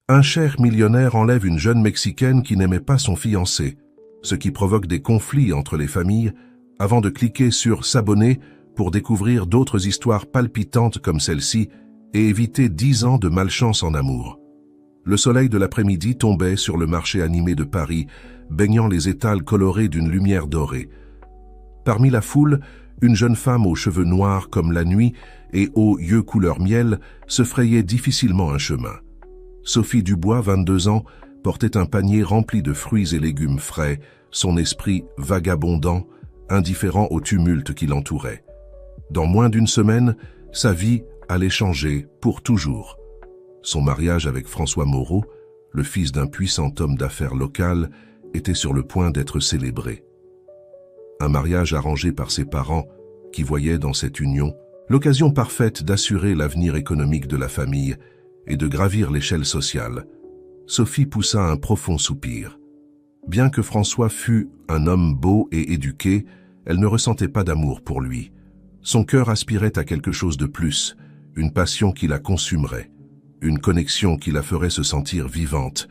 Un cher millionnaire enlève une jeune Mexicaine qui n'aimait pas son fiancé, ce qui provoque des conflits entre les familles, avant de cliquer sur « S'abonner » pour découvrir d'autres histoires palpitantes comme celle-ci et éviter 10 ans de malchance en amour. Le soleil de l'après-midi tombait sur le marché animé de Paris, baignant les étals colorés d'une lumière dorée. Parmi la foule, une jeune femme aux cheveux noirs comme la nuit et aux yeux couleur miel se frayait difficilement un chemin. Sophie Dubois, 22 ans, portait un panier rempli de fruits et légumes frais, son esprit vagabondant, indifférent au tumulte qui l'entourait. Dans moins d'une semaine, sa vie allait changer pour toujours. Son mariage avec François Moreau, le fils d'un puissant homme d'affaires local, était sur le point d'être célébré. Un mariage arrangé par ses parents, qui voyaient dans cette union l'occasion parfaite d'assurer l'avenir économique de la famille et de gravir l'échelle sociale. Sophie poussa un profond soupir. Bien que François fût un homme beau et éduqué, elle ne ressentait pas d'amour pour lui. Son cœur aspirait à quelque chose de plus, une passion qui la consumerait, une connexion qui la ferait se sentir vivante.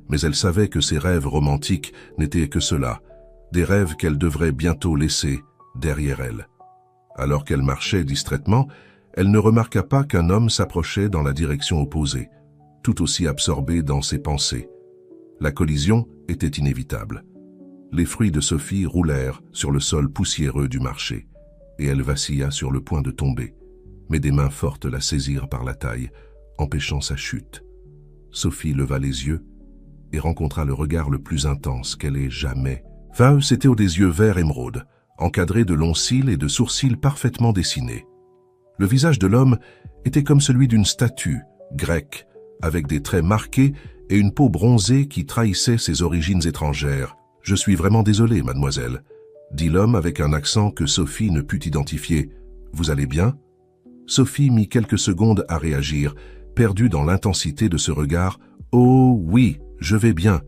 Mais elle savait que ses rêves romantiques n'étaient que cela, des rêves qu'elle devrait bientôt laisser derrière elle. Alors qu'elle marchait distraitement, elle ne remarqua pas qu'un homme s'approchait dans la direction opposée, tout aussi absorbé dans ses pensées. La collision était inévitable. Les fruits de Sophie roulèrent sur le sol poussiéreux du marché, et elle vacilla sur le point de tomber, mais des mains fortes la saisirent par la taille, empêchant sa chute. Sophie leva les yeux et rencontra le regard le plus intense qu'elle ait jamais. C'était aux des yeux verts émeraude, encadrés de longs cils et de sourcils parfaitement dessinés. Le visage de l'homme était comme celui d'une statue grecque, avec des traits marqués et une peau bronzée qui trahissait ses origines étrangères. « Je suis vraiment désolé, mademoiselle », dit l'homme avec un accent que Sophie ne put identifier. « Vous allez bien ?» Sophie mit quelques secondes à réagir, perdue dans l'intensité de ce regard. « Oh oui, je vais bien »,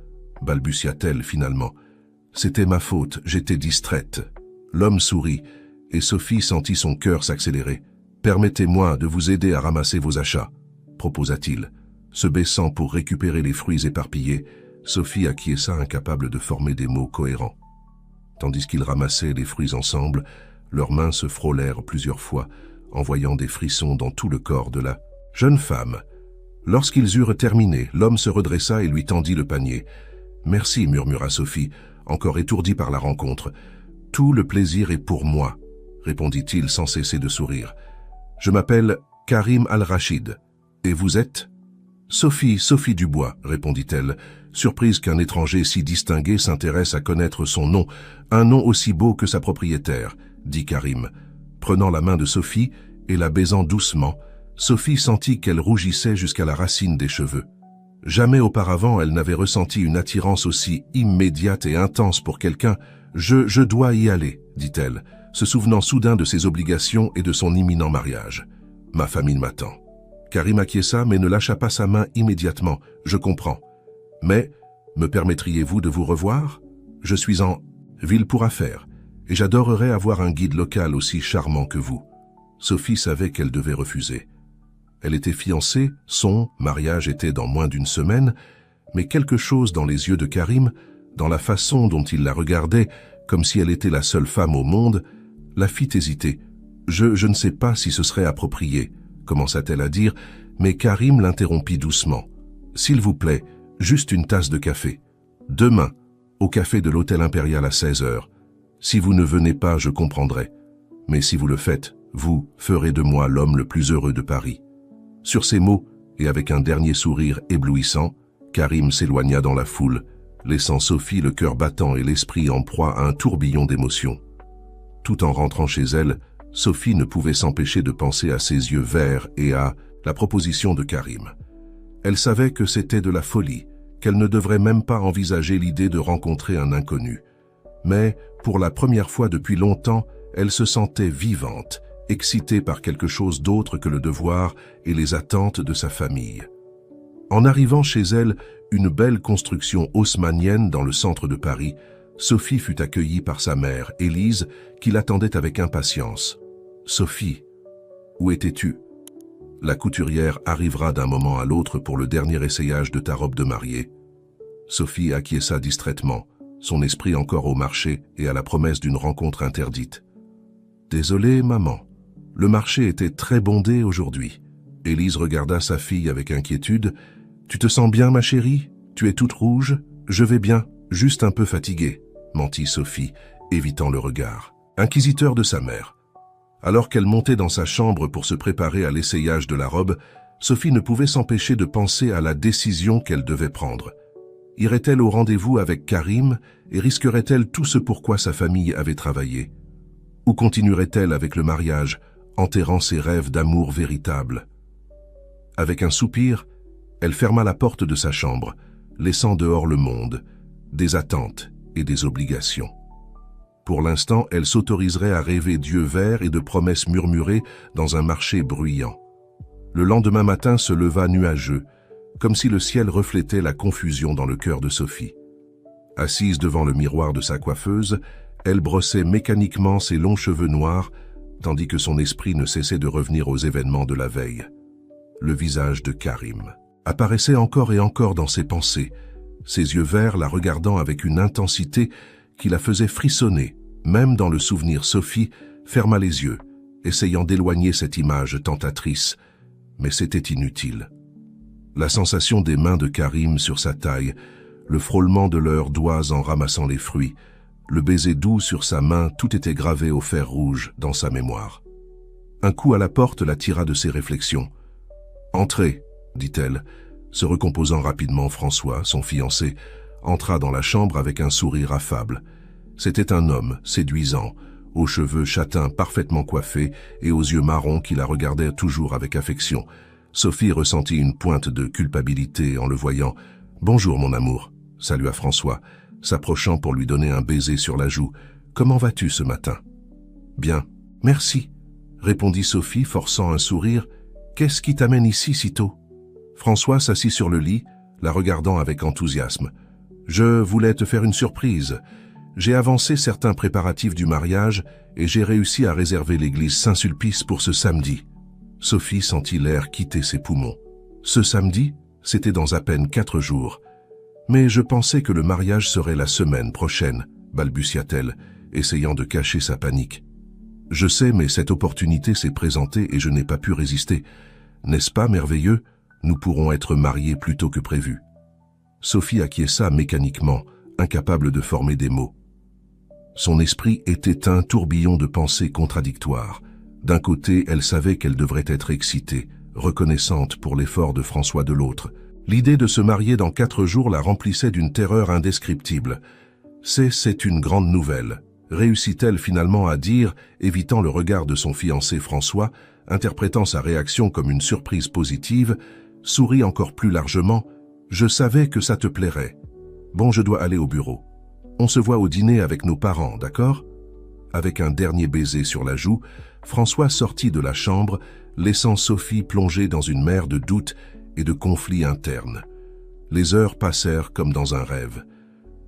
balbutia-t-elle finalement. « C'était ma faute, j'étais distraite. » L'homme sourit, et Sophie sentit son cœur s'accélérer. « Permettez-moi de vous aider à ramasser vos achats, » proposa-t-il. Se baissant pour récupérer les fruits éparpillés, Sophie acquiesça, incapable de former des mots cohérents. Tandis qu'ils ramassaient les fruits ensemble, leurs mains se frôlèrent plusieurs fois, envoyant des frissons dans tout le corps de la jeune femme. Lorsqu'ils eurent terminé, l'homme se redressa et lui tendit le panier. « Merci, murmura Sophie, encore étourdie par la rencontre. « Tout le plaisir est pour moi, » répondit-il sans cesser de sourire. « Je m'appelle Karim Al-Rachid. Et vous êtes ?»« Sophie Dubois, » répondit-elle, surprise qu'un étranger si distingué s'intéresse à connaître son nom, un nom aussi beau que sa propriétaire, dit Karim. Prenant la main de Sophie et la baisant doucement, Sophie sentit qu'elle rougissait jusqu'à la racine des cheveux. Jamais auparavant elle n'avait ressenti une attirance aussi immédiate et intense pour quelqu'un. « Je dois y aller, » dit-elle, se souvenant soudain de ses obligations et de son imminent mariage. « Ma famille m'attend. » Karim acquiesça mais ne lâcha pas sa main immédiatement. « Je comprends. Mais, me permettriez-vous de vous revoir? Je suis en ville pour affaires, et j'adorerais avoir un guide local aussi charmant que vous. » Sophie savait qu'elle devait refuser. Elle était fiancée, son mariage était dans moins d'une semaine, mais quelque chose dans les yeux de Karim, dans la façon dont il la regardait, comme si elle était la seule femme au monde, la fit hésiter. « Je ne sais pas si ce serait approprié », commença-t-elle à dire, mais Karim l'interrompit doucement. « S'il vous plaît, juste une tasse de café. Demain, au café de l'Hôtel Impérial à 16 heures. Si vous ne venez pas, je comprendrai. Mais si vous le faites, vous ferez de moi l'homme le plus heureux de Paris. » Sur ces mots, et avec un dernier sourire éblouissant, Karim s'éloigna dans la foule, laissant Sophie le cœur battant et l'esprit en proie à un tourbillon d'émotions. Tout en rentrant chez elle, Sophie ne pouvait s'empêcher de penser à ses yeux verts et à la proposition de Karim. Elle savait que c'était de la folie, qu'elle ne devrait même pas envisager l'idée de rencontrer un inconnu. Mais, pour la première fois depuis longtemps, elle se sentait vivante, excitée par quelque chose d'autre que le devoir et les attentes de sa famille. En arrivant chez elle, une belle construction haussmannienne dans le centre de Paris, Sophie fut accueillie par sa mère, Élise, qui l'attendait avec impatience. « Sophie, où étais-tu » La couturière arrivera d'un moment à l'autre pour le dernier essayage de ta robe de mariée. Sophie acquiesça distraitement, son esprit encore au marché et à la promesse d'une rencontre interdite. « Désolée, maman. Le marché était très bondé aujourd'hui. » Élise regarda sa fille avec inquiétude. « Tu te sens bien, ma chérie? Tu es toute rouge? Je vais bien, juste un peu fatiguée, » mentit Sophie, évitant le regard. Inquisiteur de sa mère. Alors qu'elle montait dans sa chambre pour se préparer à l'essayage de la robe, Sophie ne pouvait s'empêcher de penser à la décision qu'elle devait prendre. Irait-elle au rendez-vous avec Karim et risquerait-elle tout ce pourquoi sa famille avait travaillé? Ou continuerait-elle avec le mariage, enterrant ses rêves d'amour véritable? Avec un soupir, elle ferma la porte de sa chambre, laissant dehors le monde, des attentes et des obligations. Pour l'instant, elle s'autoriserait à rêver d'yeux verts et de promesses murmurées dans un marché bruyant. Le lendemain matin se leva nuageux, comme si le ciel reflétait la confusion dans le cœur de Sophie. Assise devant le miroir de sa coiffeuse, elle brossait mécaniquement ses longs cheveux noirs, tandis que son esprit ne cessait de revenir aux événements de la veille. Le visage de Karim apparaissait encore et encore dans ses pensées, ses yeux verts la regardant avec une intensité qui la faisait frissonner. Même dans le souvenir, Sophie ferma les yeux, essayant d'éloigner cette image tentatrice, mais c'était inutile. La sensation des mains de Karim sur sa taille, le frôlement de leurs doigts en ramassant les fruits, le baiser doux sur sa main, tout était gravé au fer rouge dans sa mémoire. Un coup à la porte la tira de ses réflexions. « Entrez », dit-elle. Se recomposant rapidement, François, son fiancé, entra dans la chambre avec un sourire affable. C'était un homme séduisant, aux cheveux châtains parfaitement coiffés et aux yeux marrons qui la regardaient toujours avec affection. Sophie ressentit une pointe de culpabilité en le voyant. « Bonjour, mon amour », salua François, s'approchant pour lui donner un baiser sur la joue. « Comment vas-tu ce matin ?»« Bien, merci », répondit Sophie, forçant un sourire. « Qu'est-ce qui t'amène ici si tôt ?» François s'assit sur le lit, la regardant avec enthousiasme. « Je voulais te faire une surprise. J'ai avancé certains préparatifs du mariage et j'ai réussi à réserver l'église Saint-Sulpice pour ce samedi. » Sophie sentit l'air quitter ses poumons. Ce samedi, c'était dans à peine 4 jours. « Mais je pensais que le mariage serait la semaine prochaine, » balbutia-t-elle, essayant de cacher sa panique. « Je sais, mais cette opportunité s'est présentée et je n'ai pas pu résister. N'est-ce pas merveilleux? Nous pourrons être mariés plus tôt que prévu. » Sophie acquiesça mécaniquement, incapable de former des mots. Son esprit était un tourbillon de pensées contradictoires. D'un côté, elle savait qu'elle devrait être excitée, reconnaissante pour l'effort de François de l'autre. L'idée de se marier dans 4 jours la remplissait d'une terreur indescriptible. « C'est une grande nouvelle », réussit-elle finalement à dire, évitant le regard de son fiancé François, interprétant sa réaction comme une surprise positive, sourit encore plus largement. « Je savais que ça te plairait. Bon, je dois aller au bureau. On se voit au dîner avec nos parents, d'accord ?» Avec un dernier baiser sur la joue, François sortit de la chambre, laissant Sophie plonger dans une mer de doutes et de conflits internes. Les heures passèrent comme dans un rêve.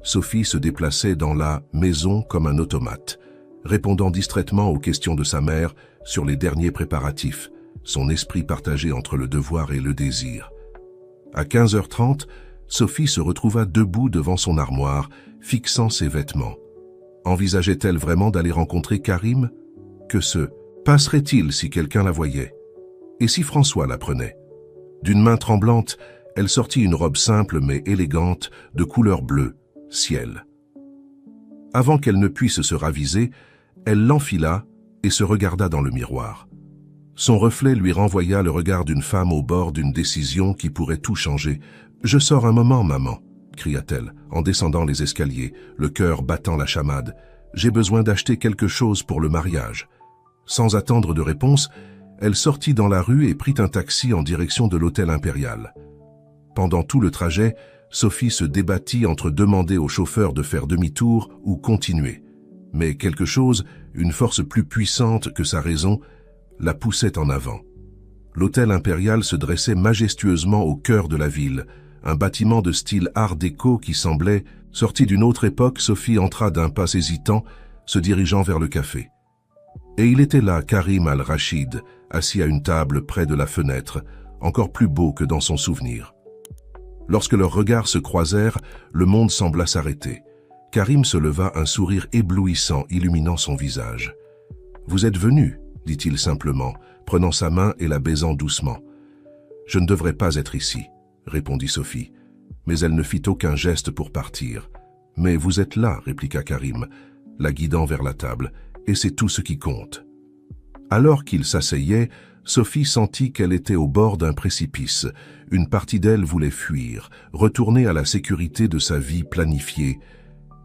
Sophie se déplaçait dans la maison comme un automate, répondant distraitement aux questions de sa mère sur les derniers préparatifs, son esprit partagé entre le devoir et le désir. À 15h30, Sophie se retrouva debout devant son armoire, fixant ses vêtements. Envisageait-elle vraiment d'aller rencontrer Karim? Que se passerait-il si quelqu'un la voyait? Et si François la prenait? D'une main tremblante, elle sortit une robe simple mais élégante, de couleur bleue, ciel. Avant qu'elle ne puisse se raviser, elle l'enfila et se regarda dans le miroir. Son reflet lui renvoya le regard d'une femme au bord d'une décision qui pourrait tout changer. « Je sors un moment, maman », cria-t-elle, en descendant les escaliers, le cœur battant la chamade. « J'ai besoin d'acheter quelque chose pour le mariage. » Sans attendre de réponse, elle sortit dans la rue et prit un taxi en direction de l'hôtel impérial. Pendant tout le trajet, Sophie se débattit entre demander au chauffeur de faire demi-tour ou continuer. Mais quelque chose, une force plus puissante que sa raison, la poussait en avant. L'hôtel impérial se dressait majestueusement au cœur de la ville, un bâtiment de style art déco qui semblait sorti d'une autre époque. Sophie entra d'un pas hésitant, se dirigeant vers le café. Et il était là, Karim Al-Rachid, assis à une table près de la fenêtre, encore plus beau que dans son souvenir. Lorsque leurs regards se croisèrent, le monde sembla s'arrêter. Karim se leva, un sourire éblouissant illuminant son visage. « Vous êtes venu ?» dit-il simplement, prenant sa main et la baisant doucement. « Je ne devrais pas être ici », répondit Sophie, mais elle ne fit aucun geste pour partir. « Mais vous êtes là », répliqua Karim, la guidant vers la table, « et c'est tout ce qui compte. » Alors qu'il s'asseyait, Sophie sentit qu'elle était au bord d'un précipice. Une partie d'elle voulait fuir, retourner à la sécurité de sa vie planifiée.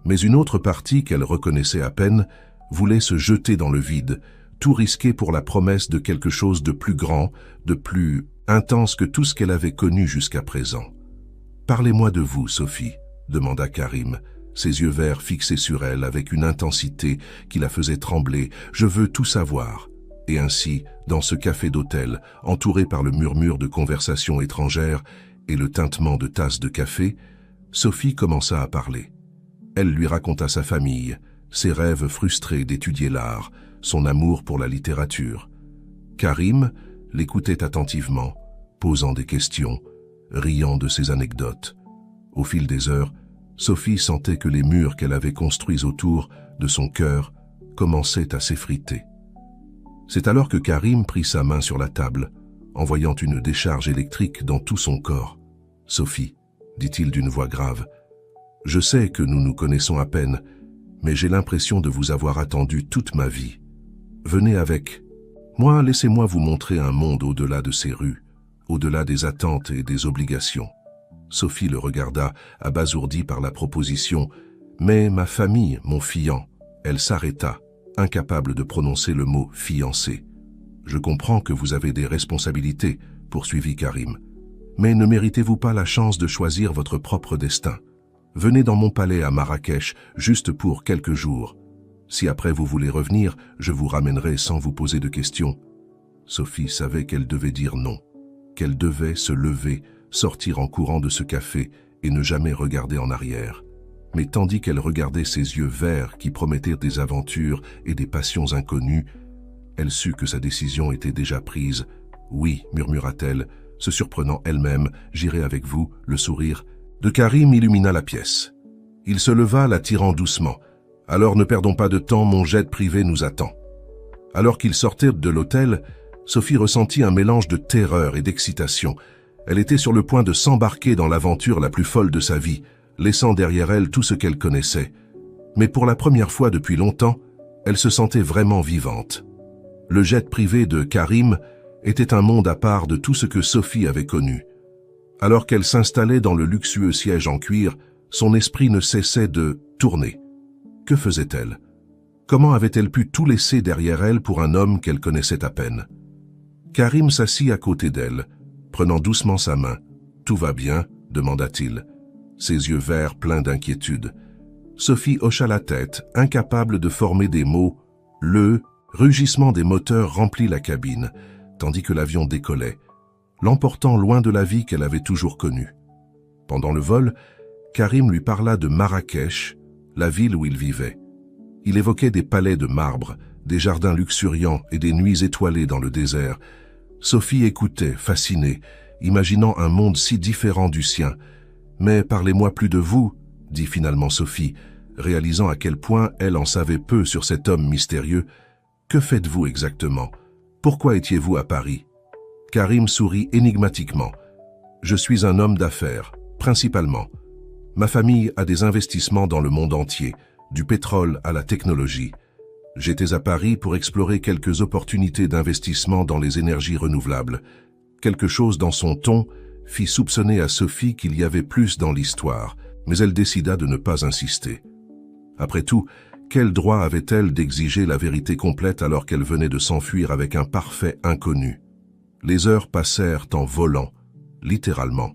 Mais une autre partie, qu'elle reconnaissait à peine, voulait se jeter dans le vide, tout risquer pour la promesse de quelque chose de plus grand, de plus intense que tout ce qu'elle avait connu jusqu'à présent. « Parlez-moi de vous, Sophie », demanda Karim, ses yeux verts fixés sur elle avec une intensité qui la faisait trembler. « Je veux tout savoir. » Et ainsi, dans ce café d'hôtel, entouré par le murmure de conversations étrangères et le tintement de tasses de café, Sophie commença à parler. Elle lui raconta sa famille, ses rêves frustrés d'étudier l'art, son amour pour la littérature. Karim l'écoutait attentivement, posant des questions, riant de ses anecdotes. Au fil des heures, Sophie sentait que les murs qu'elle avait construits autour de son cœur commençaient à s'effriter. C'est alors que Karim prit sa main sur la table, envoyant une décharge électrique dans tout son corps. « Sophie, » dit-il d'une voix grave, « je sais que nous nous connaissons à peine, mais j'ai l'impression de vous avoir attendu toute ma vie. Venez avec moi, laissez-moi vous montrer un monde au-delà de ces rues, au-delà des attentes et des obligations. » Sophie le regarda, abasourdie par la proposition, mais ma famille, mon fiant, elle s'arrêta, incapable de prononcer le mot « fiancé ». « Je comprends que vous avez des responsabilités, » poursuivit Karim. « Mais ne méritez-vous pas la chance de choisir votre propre destin? Venez dans mon palais à Marrakech, juste pour quelques jours. Si après vous voulez revenir, je vous ramènerai sans vous poser de questions. » Sophie savait qu'elle devait dire non, qu'elle devait se lever, sortir en courant de ce café et ne jamais regarder en arrière. Mais tandis qu'elle regardait ses yeux verts qui promettaient des aventures et des passions inconnues, elle sut que sa décision était déjà prise. « Oui, » murmura-t-elle, se surprenant elle-même, « j'irai avec vous. » Le sourire de Karim illumina la pièce. Il se leva, la tirant doucement. « Alors ne perdons pas de temps, mon jet privé nous attend. » Alors qu'ils sortaient de l'hôtel, Sophie ressentit un mélange de terreur et d'excitation. Elle était sur le point de s'embarquer dans l'aventure la plus folle de sa vie, laissant derrière elle tout ce qu'elle connaissait. Mais pour la première fois depuis longtemps, elle se sentait vraiment vivante. Le jet privé de Karim était un monde à part de tout ce que Sophie avait connu. Alors qu'elle s'installait dans le luxueux siège en cuir, son esprit ne cessait de tourner. Que faisait-elle? Comment avait-elle pu tout laisser derrière elle pour un homme qu'elle connaissait à peine? Karim s'assit à côté d'elle, prenant doucement sa main. « Tout va bien ?» demanda-t-il, ses yeux verts pleins d'inquiétude. Sophie hocha la tête, incapable de former des mots. Le rugissement des moteurs remplit la cabine, tandis que l'avion décollait, l'emportant loin de la vie qu'elle avait toujours connue. Pendant le vol, Karim lui parla de Marrakech, la ville où il vivait. Il évoquait des palais de marbre, des jardins luxuriants et des nuits étoilées dans le désert. Sophie écoutait, fascinée, imaginant un monde si différent du sien. « Mais parlez-moi plus de vous, » dit finalement Sophie, réalisant à quel point elle en savait peu sur cet homme mystérieux. « Que faites-vous exactement? Pourquoi étiez-vous à Paris ?» Karim sourit énigmatiquement. « Je suis un homme d'affaires, principalement. Ma famille a des investissements dans le monde entier, du pétrole à la technologie. J'étais à Paris pour explorer quelques opportunités d'investissement dans les énergies renouvelables. » Quelque chose dans son ton fit soupçonner à Sophie qu'il y avait plus dans l'histoire, mais elle décida de ne pas insister. Après tout, quel droit avait-elle d'exiger la vérité complète alors qu'elle venait de s'enfuir avec un parfait inconnu? Les heures passèrent en volant, littéralement.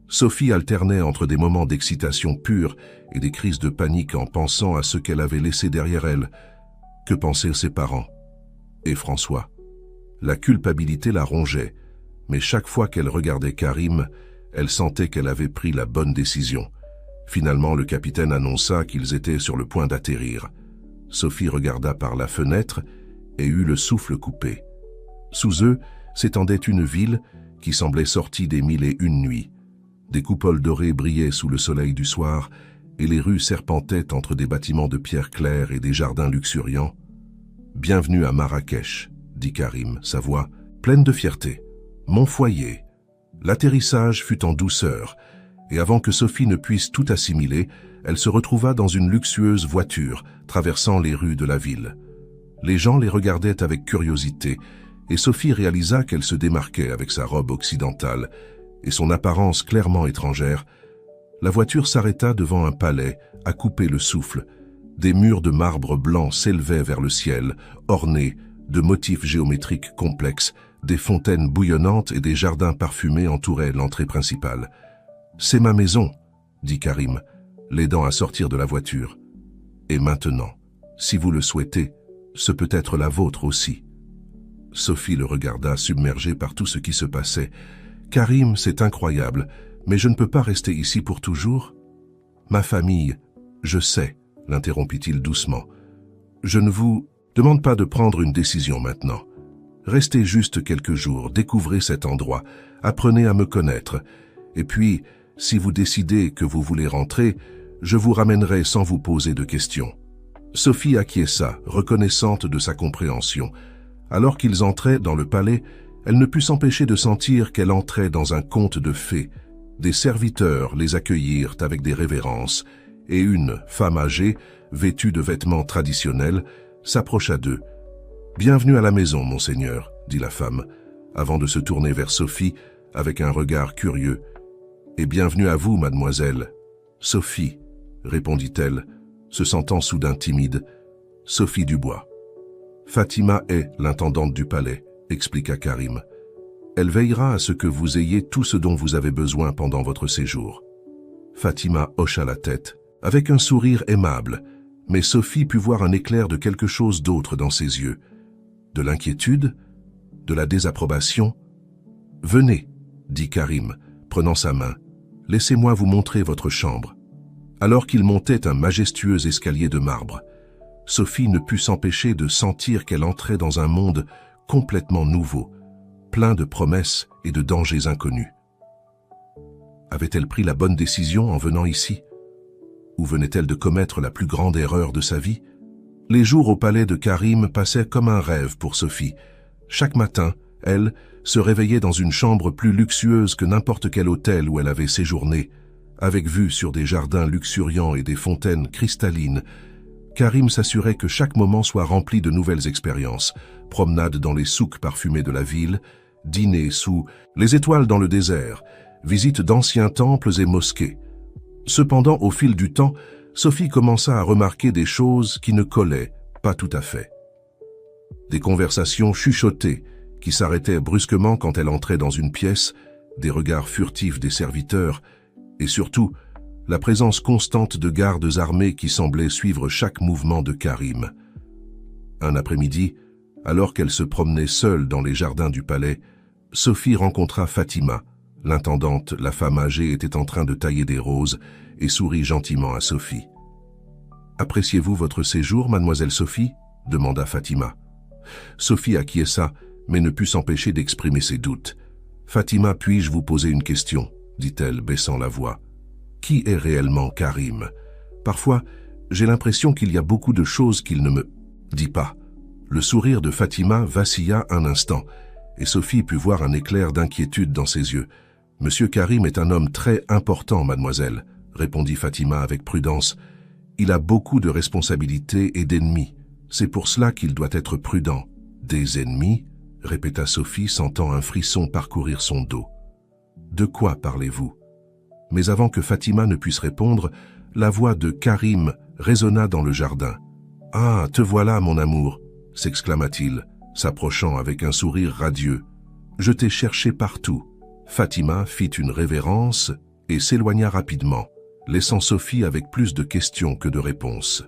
Sophie alternait entre des moments d'excitation pure et des crises de panique en pensant à ce qu'elle avait laissé derrière elle. Que pensaient ses parents? Et François? La culpabilité la rongeait, mais chaque fois qu'elle regardait Karim, elle sentait qu'elle avait pris la bonne décision. Finalement, le capitaine annonça qu'ils étaient sur le point d'atterrir. Sophie regarda par la fenêtre et eut le souffle coupé. Sous eux s'étendait une ville qui semblait sortie des 1001 nuits. Des coupoles dorées brillaient sous le soleil du soir et les rues serpentaient entre des bâtiments de pierre claire et des jardins luxuriants. « Bienvenue à Marrakech », dit Karim, sa voix pleine de fierté. « Mon foyer ». L'atterrissage fut en douceur, et avant que Sophie ne puisse tout assimiler, elle se retrouva dans une luxueuse voiture traversant les rues de la ville. Les gens les regardaient avec curiosité, et Sophie réalisa qu'elle se démarquait avec sa robe occidentale et son apparence clairement étrangère. La voiture s'arrêta devant un palais à couper le souffle. Des murs de marbre blanc s'élevaient vers le ciel, ornés de motifs géométriques complexes. Des fontaines bouillonnantes et des jardins parfumés entouraient l'entrée principale. « C'est ma maison », dit Karim, l'aidant à sortir de la voiture. « Et maintenant, si vous le souhaitez, ce peut être la vôtre aussi. » Sophie le regarda, submergée par tout ce qui se passait. « Karim, c'est incroyable, mais je ne peux pas rester ici pour toujours. »« Ma famille, je sais, » l'interrompit-il doucement. « Je ne vous demande pas de prendre une décision maintenant. Restez juste quelques jours, découvrez cet endroit, apprenez à me connaître. Et puis, si vous décidez que vous voulez rentrer, je vous ramènerai sans vous poser de questions. » Sophie acquiesça, reconnaissante de sa compréhension. Alors qu'ils entraient dans le palais, elle ne put s'empêcher de sentir qu'elle entrait dans un conte de fées. Des serviteurs les accueillirent avec des révérences, et une femme âgée, vêtue de vêtements traditionnels, s'approcha d'eux. « Bienvenue à la maison, monseigneur, » dit la femme, avant de se tourner vers Sophie avec un regard curieux. « Et bienvenue à vous, mademoiselle. »« Sophie, » répondit-elle, se sentant soudain timide. « Sophie Dubois. »« Fatima est l'intendante du palais, » expliqua Karim. « Elle veillera à ce que vous ayez tout ce dont vous avez besoin pendant votre séjour. » Fatima hocha la tête, avec un sourire aimable, mais Sophie put voir un éclair de quelque chose d'autre dans ses yeux. De l'inquiétude, de la désapprobation. « Venez, » dit Karim, prenant sa main. « Laissez-moi vous montrer votre chambre. » Alors qu'il montait un majestueux escalier de marbre, Sophie ne put s'empêcher de sentir qu'elle entrait dans un monde complètement nouveau, plein de promesses et de dangers inconnus. Avait-elle pris la bonne décision en venant ici? Ou venait-elle de commettre la plus grande erreur de sa vie? Les jours au palais de Karim passaient comme un rêve pour Sophie. Chaque matin, elle se réveillait dans une chambre plus luxueuse que n'importe quel hôtel où elle avait séjourné, avec vue sur des jardins luxuriants et des fontaines cristallines. Karim s'assurait que chaque moment soit rempli de nouvelles expériences, promenades dans les souks parfumés de la ville, dîners sous les étoiles dans le désert, visites d'anciens temples et mosquées. Cependant, au fil du temps, Sophie commença à remarquer des choses qui ne collaient pas tout à fait. Des conversations chuchotées qui s'arrêtaient brusquement quand elle entrait dans une pièce, des regards furtifs des serviteurs, et surtout, la présence constante de gardes armés qui semblaient suivre chaque mouvement de Karim. Un après-midi, alors qu'elle se promenait seule dans les jardins du palais, Sophie rencontra Fatima. L'intendante, la femme âgée, était en train de tailler des roses et sourit gentiment à Sophie. « Appréciez-vous votre séjour, mademoiselle Sophie ?» demanda Fatima. Sophie acquiesça, mais ne put s'empêcher d'exprimer ses doutes. « Fatima, puis-je vous poser une question ?» dit-elle, baissant la voix. « Qui est réellement Karim? Parfois, j'ai l'impression qu'il y a beaucoup de choses qu'il ne me dit pas. » Le sourire de Fatima vacilla un instant, et Sophie put voir un éclair d'inquiétude dans ses yeux. « Monsieur Karim est un homme très important, mademoiselle, » répondit Fatima avec prudence. « Il a beaucoup de responsabilités et d'ennemis. C'est pour cela qu'il doit être prudent. »« Des ennemis ?» répéta Sophie, sentant un frisson parcourir son dos. « De quoi parlez-vous » Mais avant que Fatima ne puisse répondre, la voix de Karim résonna dans le jardin. « Ah, te voilà, mon amour !» s'exclama-t-il, s'approchant avec un sourire radieux. « Je t'ai cherché partout. » Fatima fit une révérence et s'éloigna rapidement, laissant Sophie avec plus de questions que de réponses.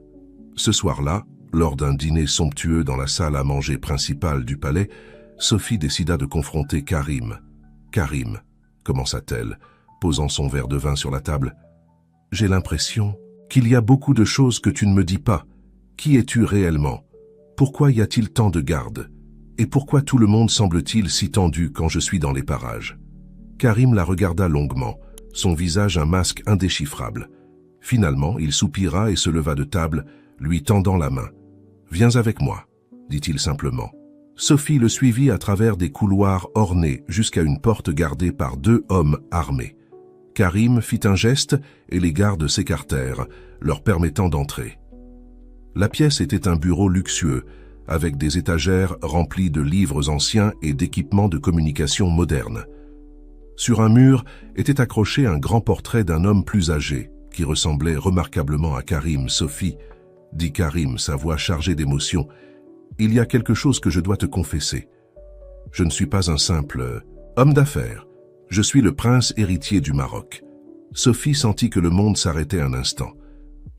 Ce soir-là, lors d'un dîner somptueux dans la salle à manger principale du palais, Sophie décida de confronter Karim. « Karim, » commença-t-elle, posant son verre de vin sur la table, « j'ai l'impression qu'il y a beaucoup de choses que tu ne me dis pas. Qui es-tu réellement? Pourquoi y a-t-il tant de gardes? Et pourquoi tout le monde semble-t-il si tendu quand je suis dans les parages? Karim la regarda longuement, son visage un masque indéchiffrable. Finalement, il soupira et se leva de table, lui tendant la main. « Viens avec moi », dit-il simplement. Sophie le suivit à travers des couloirs ornés jusqu'à une porte gardée par 2 hommes armés. Karim fit un geste et les gardes s'écartèrent, leur permettant d'entrer. La pièce était un bureau luxueux, avec des étagères remplies de livres anciens et d'équipements de communication modernes. Sur un mur était accroché un grand portrait d'un homme plus âgé, qui ressemblait remarquablement à Karim. « Sophie, » dit Karim, sa voix chargée d'émotion, « il y a quelque chose que je dois te confesser. Je ne suis pas un simple homme d'affaires. Je suis le prince héritier du Maroc. » Sophie sentit que le monde s'arrêtait un instant.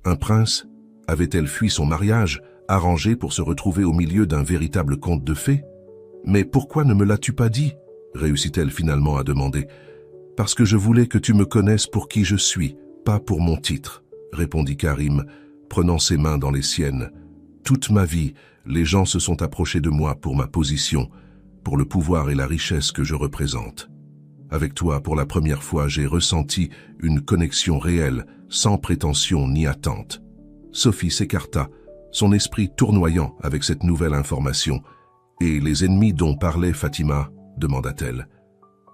Un prince? Avait-elle fui son mariage, arrangé pour se retrouver au milieu d'un véritable conte de fées? « Mais pourquoi ne me l'as-tu pas dit ?» réussit-elle finalement à demander. « Parce que je voulais que tu me connaisses pour qui je suis, pas pour mon titre, » répondit Karim, prenant ses mains dans les siennes. « Toute ma vie, les gens se sont approchés de moi pour ma position, pour le pouvoir et la richesse que je représente. Avec toi, pour la première fois, j'ai ressenti une connexion réelle, sans prétention ni attente. » Sophie s'écarta, son esprit tournoyant avec cette nouvelle information. « Et les ennemis dont parlait Fatima ?» demanda-t-elle.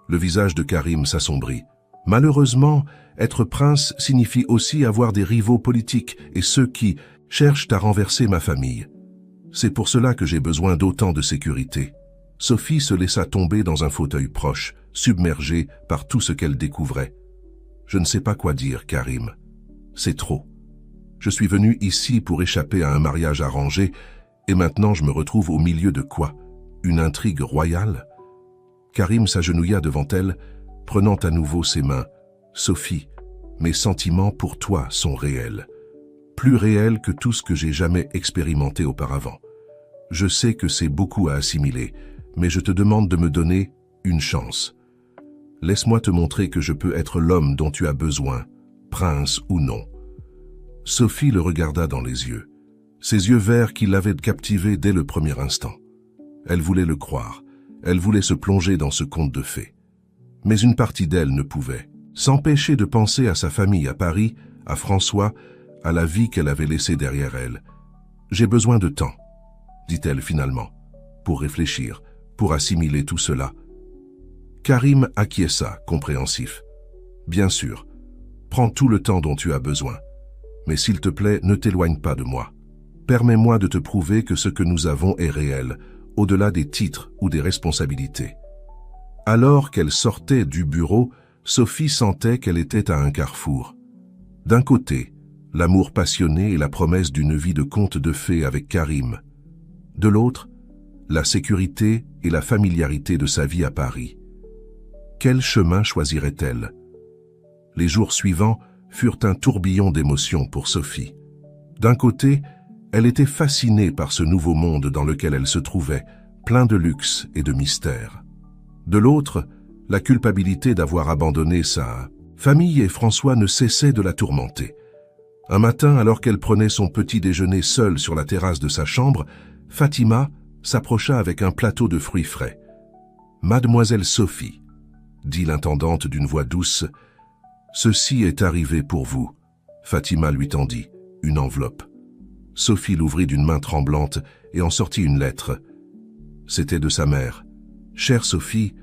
Le visage de Karim s'assombrit. « Malheureusement, être prince signifie aussi avoir des rivaux politiques et ceux qui cherchent à renverser ma famille. C'est pour cela que j'ai besoin d'autant de sécurité. » Sophie se laissa tomber dans un fauteuil proche, submergée par tout ce qu'elle découvrait. « Je ne sais pas quoi dire, Karim. C'est trop. Je suis venu ici pour échapper à un mariage arrangé, et maintenant je me retrouve au milieu de quoi? Une intrigue royale ?» Karim s'agenouilla devant elle, prenant à nouveau ses mains. « Sophie, mes sentiments pour toi sont réels. Plus réels que tout ce que j'ai jamais expérimenté auparavant. Je sais que c'est beaucoup à assimiler, mais je te demande de me donner une chance. Laisse-moi te montrer que je peux être l'homme dont tu as besoin, prince ou non. » Sophie le regarda dans les yeux, ses yeux verts qui l'avaient captivé dès le premier instant. Elle voulait le croire, elle voulait se plonger dans ce conte de fées. Mais une partie d'elle ne pouvait s'empêcher de penser à sa famille à Paris, à François, à la vie qu'elle avait laissée derrière elle. « J'ai besoin de temps, » dit-elle finalement, pour réfléchir, pour assimiler tout cela. Karim acquiesça, compréhensif. « Bien sûr, prends tout le temps dont tu as besoin. Mais s'il te plaît, ne t'éloigne pas de moi. Permets-moi de te prouver que ce que nous avons est réel, au-delà des titres ou des responsabilités. » Alors qu'elle sortait du bureau, Sophie sentait qu'elle était à un carrefour. D'un côté, l'amour passionné et la promesse d'une vie de conte de fées avec Karim. De l'autre, la sécurité et la familiarité de sa vie à Paris. Quel chemin choisirait-elle? Les jours suivants furent un tourbillon d'émotions pour Sophie. D'un côté, elle était fascinée par ce nouveau monde dans lequel elle se trouvait, plein de luxe et de mystère. De l'autre, la culpabilité d'avoir abandonné sa famille et François ne cessait de la tourmenter. Un matin, alors qu'elle prenait son petit déjeuner seule sur la terrasse de sa chambre, Fatima s'approcha avec un plateau de fruits frais. « Mademoiselle Sophie, » dit l'intendante d'une voix douce, « ceci est arrivé pour vous. » Fatima lui tendit une enveloppe. Sophie l'ouvrit d'une main tremblante et en sortit une lettre. C'était de sa mère. « Chère Sophie,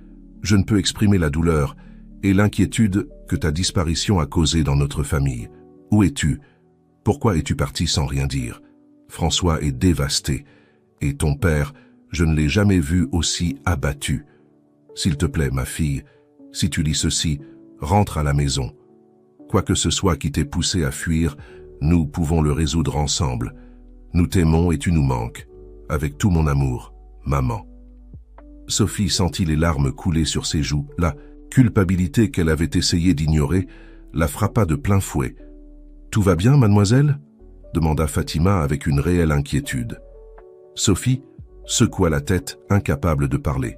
je ne peux exprimer la douleur et l'inquiétude que ta disparition a causée dans notre famille. Où es-tu? Pourquoi es-tu partie sans rien dire? François est dévasté. Et ton père, je ne l'ai jamais vu aussi abattu. S'il te plaît, ma fille, si tu lis ceci, rentre à la maison. Quoi que ce soit qui t'ait poussé à fuir, nous pouvons le résoudre ensemble. Nous t'aimons et tu nous manques. Avec tout mon amour, maman. » Sophie sentit les larmes couler sur ses joues. La culpabilité qu'elle avait essayé d'ignorer la frappa de plein fouet. « Tout va bien, mademoiselle ?» demanda Fatima avec une réelle inquiétude. Sophie secoua la tête, incapable de parler.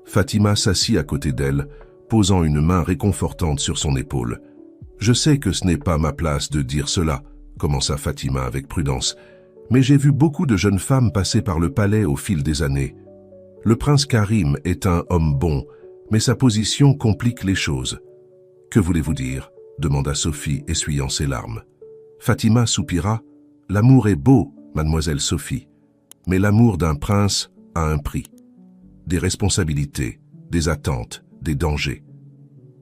Fatima s'assit à côté d'elle, posant une main réconfortante sur son épaule. « Je sais que ce n'est pas ma place de dire cela, » commença Fatima avec prudence, « mais j'ai vu beaucoup de jeunes femmes passer par le palais au fil des années. Le prince Karim est un homme bon, mais sa position complique les choses. « Que voulez-vous dire » demanda Sophie, essuyant ses larmes. Fatima soupira. « L'amour est beau, mademoiselle Sophie, mais l'amour d'un prince a un prix. Des responsabilités, des attentes, des dangers.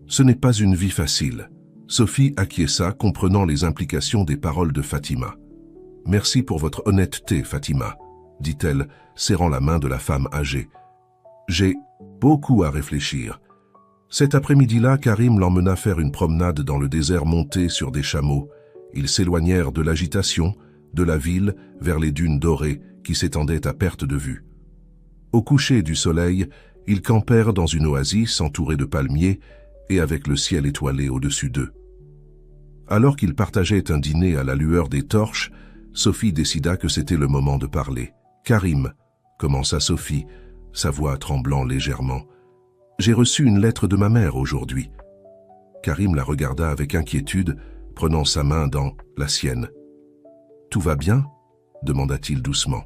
Ce n'est pas une vie facile. » Sophie acquiesça, comprenant les implications des paroles de Fatima. « Merci pour votre honnêteté, Fatima, » dit-elle, serrant la main de la femme âgée. « J'ai beaucoup à réfléchir. » Cet après-midi-là, Karim l'emmena faire une promenade dans le désert monté sur des chameaux. Ils s'éloignèrent de l'agitation, de la ville, vers les dunes dorées qui s'étendaient à perte de vue. Au coucher du soleil, ils campèrent dans une oasis entourée de palmiers et avec le ciel étoilé au-dessus d'eux. Alors qu'ils partageaient un dîner à la lueur des torches, Sophie décida que c'était le moment de parler. « Karim, » commença Sophie, sa voix tremblant légèrement, « j'ai reçu une lettre de ma mère aujourd'hui. » Karim la regarda avec inquiétude, prenant sa main dans la sienne. « Tout va bien ?» demanda-t-il doucement.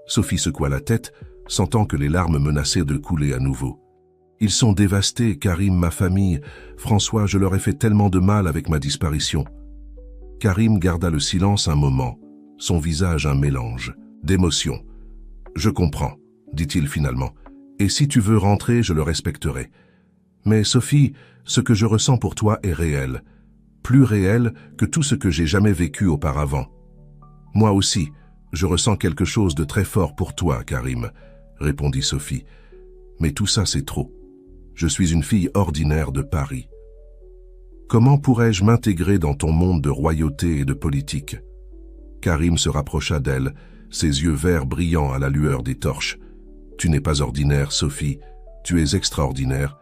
Sophie secoua la tête, sentant que les larmes menaçaient de couler à nouveau. « Ils sont dévastés, Karim, ma famille. François, je leur ai fait tellement de mal avec ma disparition. » Karim garda le silence un moment, son visage un mélange d'émotions. « Je comprends, » dit-il finalement, « et si tu veux rentrer, je le respecterai. Mais Sophie, ce que je ressens pour toi est réel, plus réel que tout ce que j'ai jamais vécu auparavant. Moi aussi, je ressens quelque chose de très fort pour toi, Karim, » répondit Sophie. « Mais tout ça, c'est trop. Je suis une fille ordinaire de Paris. Comment pourrais-je m'intégrer dans ton monde de royauté et de politique ?» Karim se rapprocha d'elle, ses yeux verts brillant à la lueur des torches. « Tu n'es pas ordinaire, Sophie, tu es extraordinaire,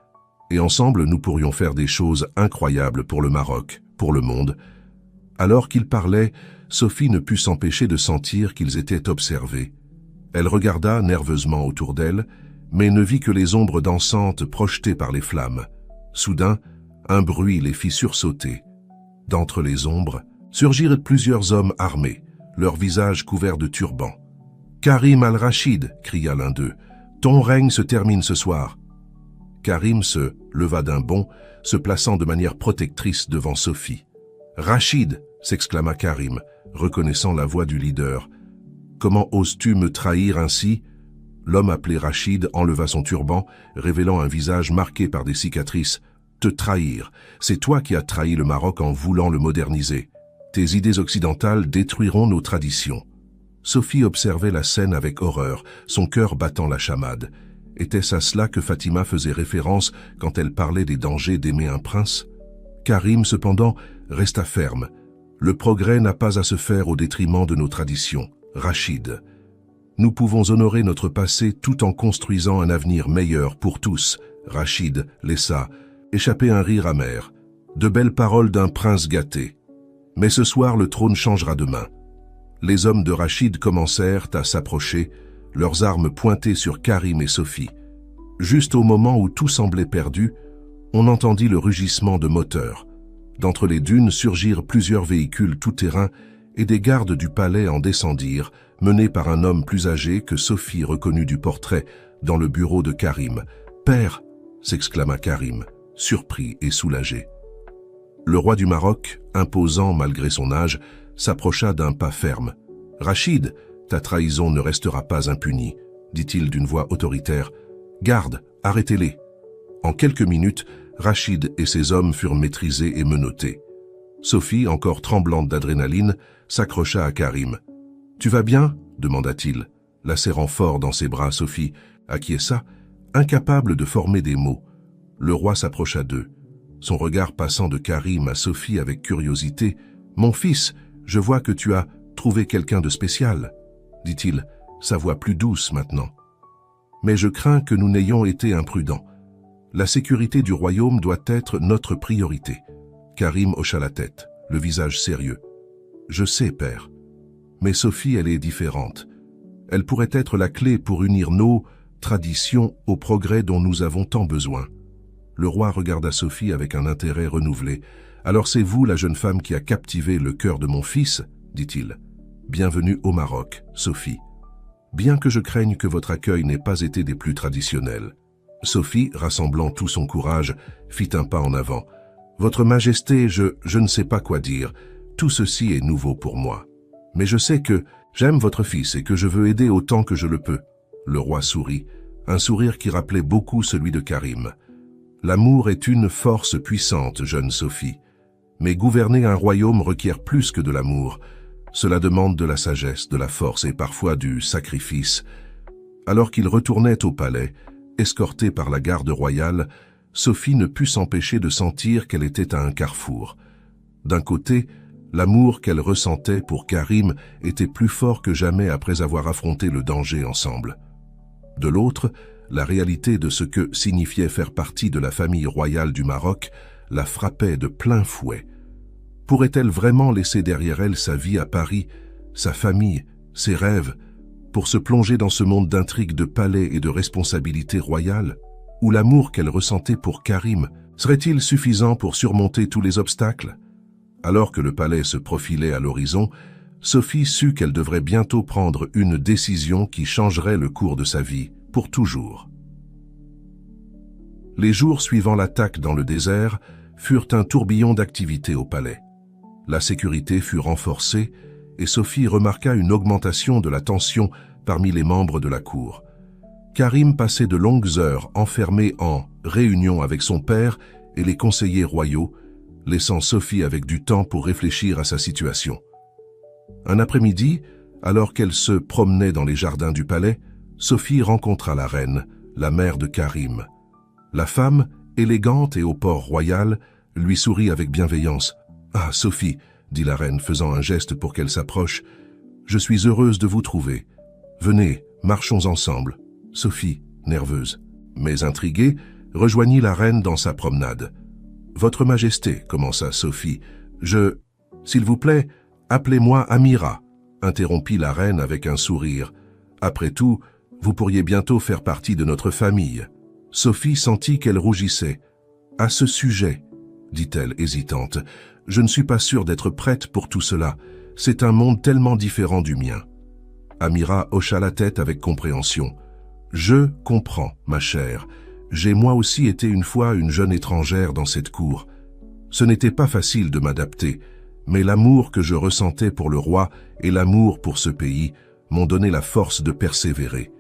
et ensemble nous pourrions faire des choses incroyables pour le Maroc, pour le monde. » Alors qu'ils parlaient, Sophie ne put s'empêcher de sentir qu'ils étaient observés. Elle regarda nerveusement autour d'elle, mais ne vit que les ombres dansantes projetées par les flammes. Soudain, un bruit les fit sursauter. D'entre les ombres, surgirent plusieurs hommes armés, leurs visages couverts de turbans. « Karim al-Rachid » cria l'un d'eux, « ton règne se termine ce soir. » Karim se leva d'un bond, se plaçant de manière protectrice devant Sophie. « Rachid » s'exclama Karim, reconnaissant la voix du leader. « Comment oses-tu me trahir ainsi ?» L'homme appelé Rachid enleva son turban, révélant un visage marqué par des cicatrices. « Te trahir, c'est toi qui as trahi le Maroc en voulant le moderniser. Tes idées occidentales détruiront nos traditions. » Sophie observait la scène avec horreur, son cœur battant la chamade. Était-ce à cela que Fatima faisait référence quand elle parlait des dangers d'aimer un prince? Karim, cependant, resta ferme. Le progrès n'a pas à se faire au détriment de nos traditions. Rachid. Nous pouvons honorer notre passé tout en construisant un avenir meilleur pour tous. Rachid laissa échapper un rire amer. De belles paroles d'un prince gâté. Mais ce soir, le trône changera demain. Les hommes de Rachid commencèrent à s'approcher, leurs armes pointées sur Karim et Sophie. Juste au moment où tout semblait perdu, on entendit le rugissement de moteurs. D'entre les dunes surgirent plusieurs véhicules tout-terrain et des gardes du palais en descendirent, menés par un homme plus âgé que Sophie reconnut du portrait dans le bureau de Karim. « Père !» s'exclama Karim, surpris et soulagé. Le roi du Maroc, imposant malgré son âge, s'approcha d'un pas ferme. « Rachid, ta trahison ne restera pas impunie, » dit-il d'une voix autoritaire. « Garde, arrêtez-les !» En quelques minutes, Rachid et ses hommes furent maîtrisés et menottés. Sophie, encore tremblante d'adrénaline, s'accrocha à Karim. « Tu vas bien ?» demanda-t-il. La serrant fort dans ses bras, Sophie acquiesça, incapable de former des mots. Le roi s'approcha d'eux. Son regard passant de Karim à Sophie avec curiosité. « Mon fils, je vois que tu as trouvé quelqu'un de spécial, » dit-il, sa voix plus douce maintenant. « Mais je crains que nous n'ayons été imprudents. La sécurité du royaume doit être notre priorité. » Karim hocha la tête, le visage sérieux. « Je sais, père. Mais Sophie, elle est différente. Elle pourrait être la clé pour unir nos traditions au progrès dont nous avons tant besoin. » Le roi regarda Sophie avec un intérêt renouvelé. « Alors c'est vous, la jeune femme qui a captivé le cœur de mon fils ?» dit-il. « Bienvenue au Maroc, Sophie. » bien que je craigne que votre accueil n'ait pas été des plus traditionnels. » Sophie, rassemblant tout son courage, fit un pas en avant. « Votre Majesté, je ne sais pas quoi dire. Tout ceci est nouveau pour moi. Mais je sais que j'aime votre fils et que je veux aider autant que je le peux. » Le roi sourit, un sourire qui rappelait beaucoup celui de Karim. « L'amour est une force puissante, jeune Sophie. Mais gouverner un royaume requiert plus que de l'amour. Cela demande de la sagesse, de la force et parfois du sacrifice. » Alors qu'il retournait au palais, escorté par la garde royale, Sophie ne put s'empêcher de sentir qu'elle était à un carrefour. D'un côté, l'amour qu'elle ressentait pour Karim était plus fort que jamais après avoir affronté le danger ensemble. De l'autre, la réalité de ce que signifiait faire partie de la famille royale du Maroc la frappait de plein fouet. Pourrait-elle vraiment laisser derrière elle sa vie à Paris, sa famille, ses rêves, pour se plonger dans ce monde d'intrigues de palais et de responsabilités royales? Ou l'amour qu'elle ressentait pour Karim serait-il suffisant pour surmonter tous les obstacles? Alors que le palais se profilait à l'horizon, Sophie sut qu'elle devrait bientôt prendre une décision qui changerait le cours de sa vie, pour toujours. Les jours suivant l'attaque dans le désert furent un tourbillon d'activités au palais. La sécurité fut renforcée et Sophie remarqua une augmentation de la tension parmi les membres de la cour. Karim passait de longues heures enfermé en réunion avec son père et les conseillers royaux, laissant Sophie avec du temps pour réfléchir à sa situation. Un après-midi, alors qu'elle se promenait dans les jardins du palais, Sophie rencontra la reine, la mère de Karim. La femme, élégante et au port royal, lui sourit avec bienveillance. « Ah, Sophie, » dit la reine, faisant un geste pour qu'elle s'approche, « je suis heureuse de vous trouver. Venez, marchons ensemble. » Sophie, nerveuse, mais intriguée, rejoignit la reine dans sa promenade. « Votre Majesté, » commença Sophie, « s'il vous plaît, appelez-moi Amira, » interrompit la reine avec un sourire. « Après tout, vous pourriez bientôt faire partie de notre famille. » Sophie sentit qu'elle rougissait. « À ce sujet, » dit-elle hésitante, « je ne suis pas sûre d'être prête pour tout cela. C'est un monde tellement différent du mien. » Amira hocha la tête avec compréhension. « Je comprends, ma chère. J'ai moi aussi été une fois une jeune étrangère dans cette cour. Ce n'était pas facile de m'adapter, mais l'amour que je ressentais pour le roi et l'amour pour ce pays m'ont donné la force de persévérer. »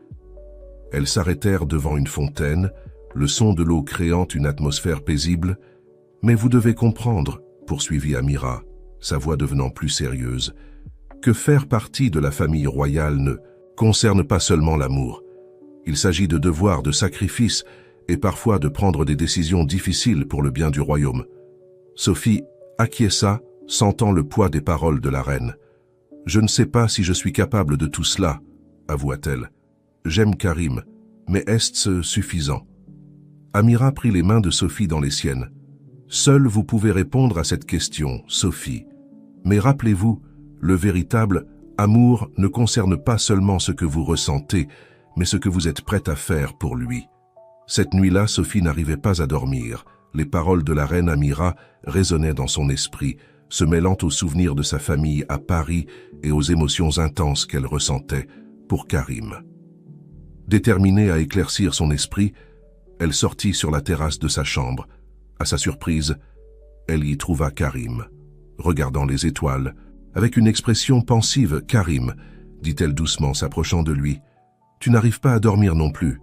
Elles s'arrêtèrent devant une fontaine, le son de l'eau créant une atmosphère paisible. « Mais vous devez comprendre, » poursuivit Amira, sa voix devenant plus sérieuse, « que faire partie de la famille royale ne concerne pas seulement l'amour. Il s'agit de devoirs, de sacrifices et parfois de prendre des décisions difficiles pour le bien du royaume. » Sophie acquiesça, sentant le poids des paroles de la reine. « Je ne sais pas si je suis capable de tout cela, » avoua-t-elle. « J'aime Karim, mais est-ce suffisant ?» Amira prit les mains de Sophie dans les siennes. « Seule vous pouvez répondre à cette question, Sophie. Mais rappelez-vous, le véritable amour ne concerne pas seulement ce que vous ressentez, mais ce que vous êtes prête à faire pour lui. » Cette nuit-là, Sophie n'arrivait pas à dormir. Les paroles de la reine Amira résonnaient dans son esprit, se mêlant aux souvenirs de sa famille à Paris et aux émotions intenses qu'elle ressentait pour Karim. Déterminée à éclaircir son esprit, elle sortit sur la terrasse de sa chambre. À sa surprise, elle y trouva Karim, regardant les étoiles. Avec une expression pensive, « Karim, » dit-elle doucement, s'approchant de lui, « tu n'arrives pas à dormir non plus. »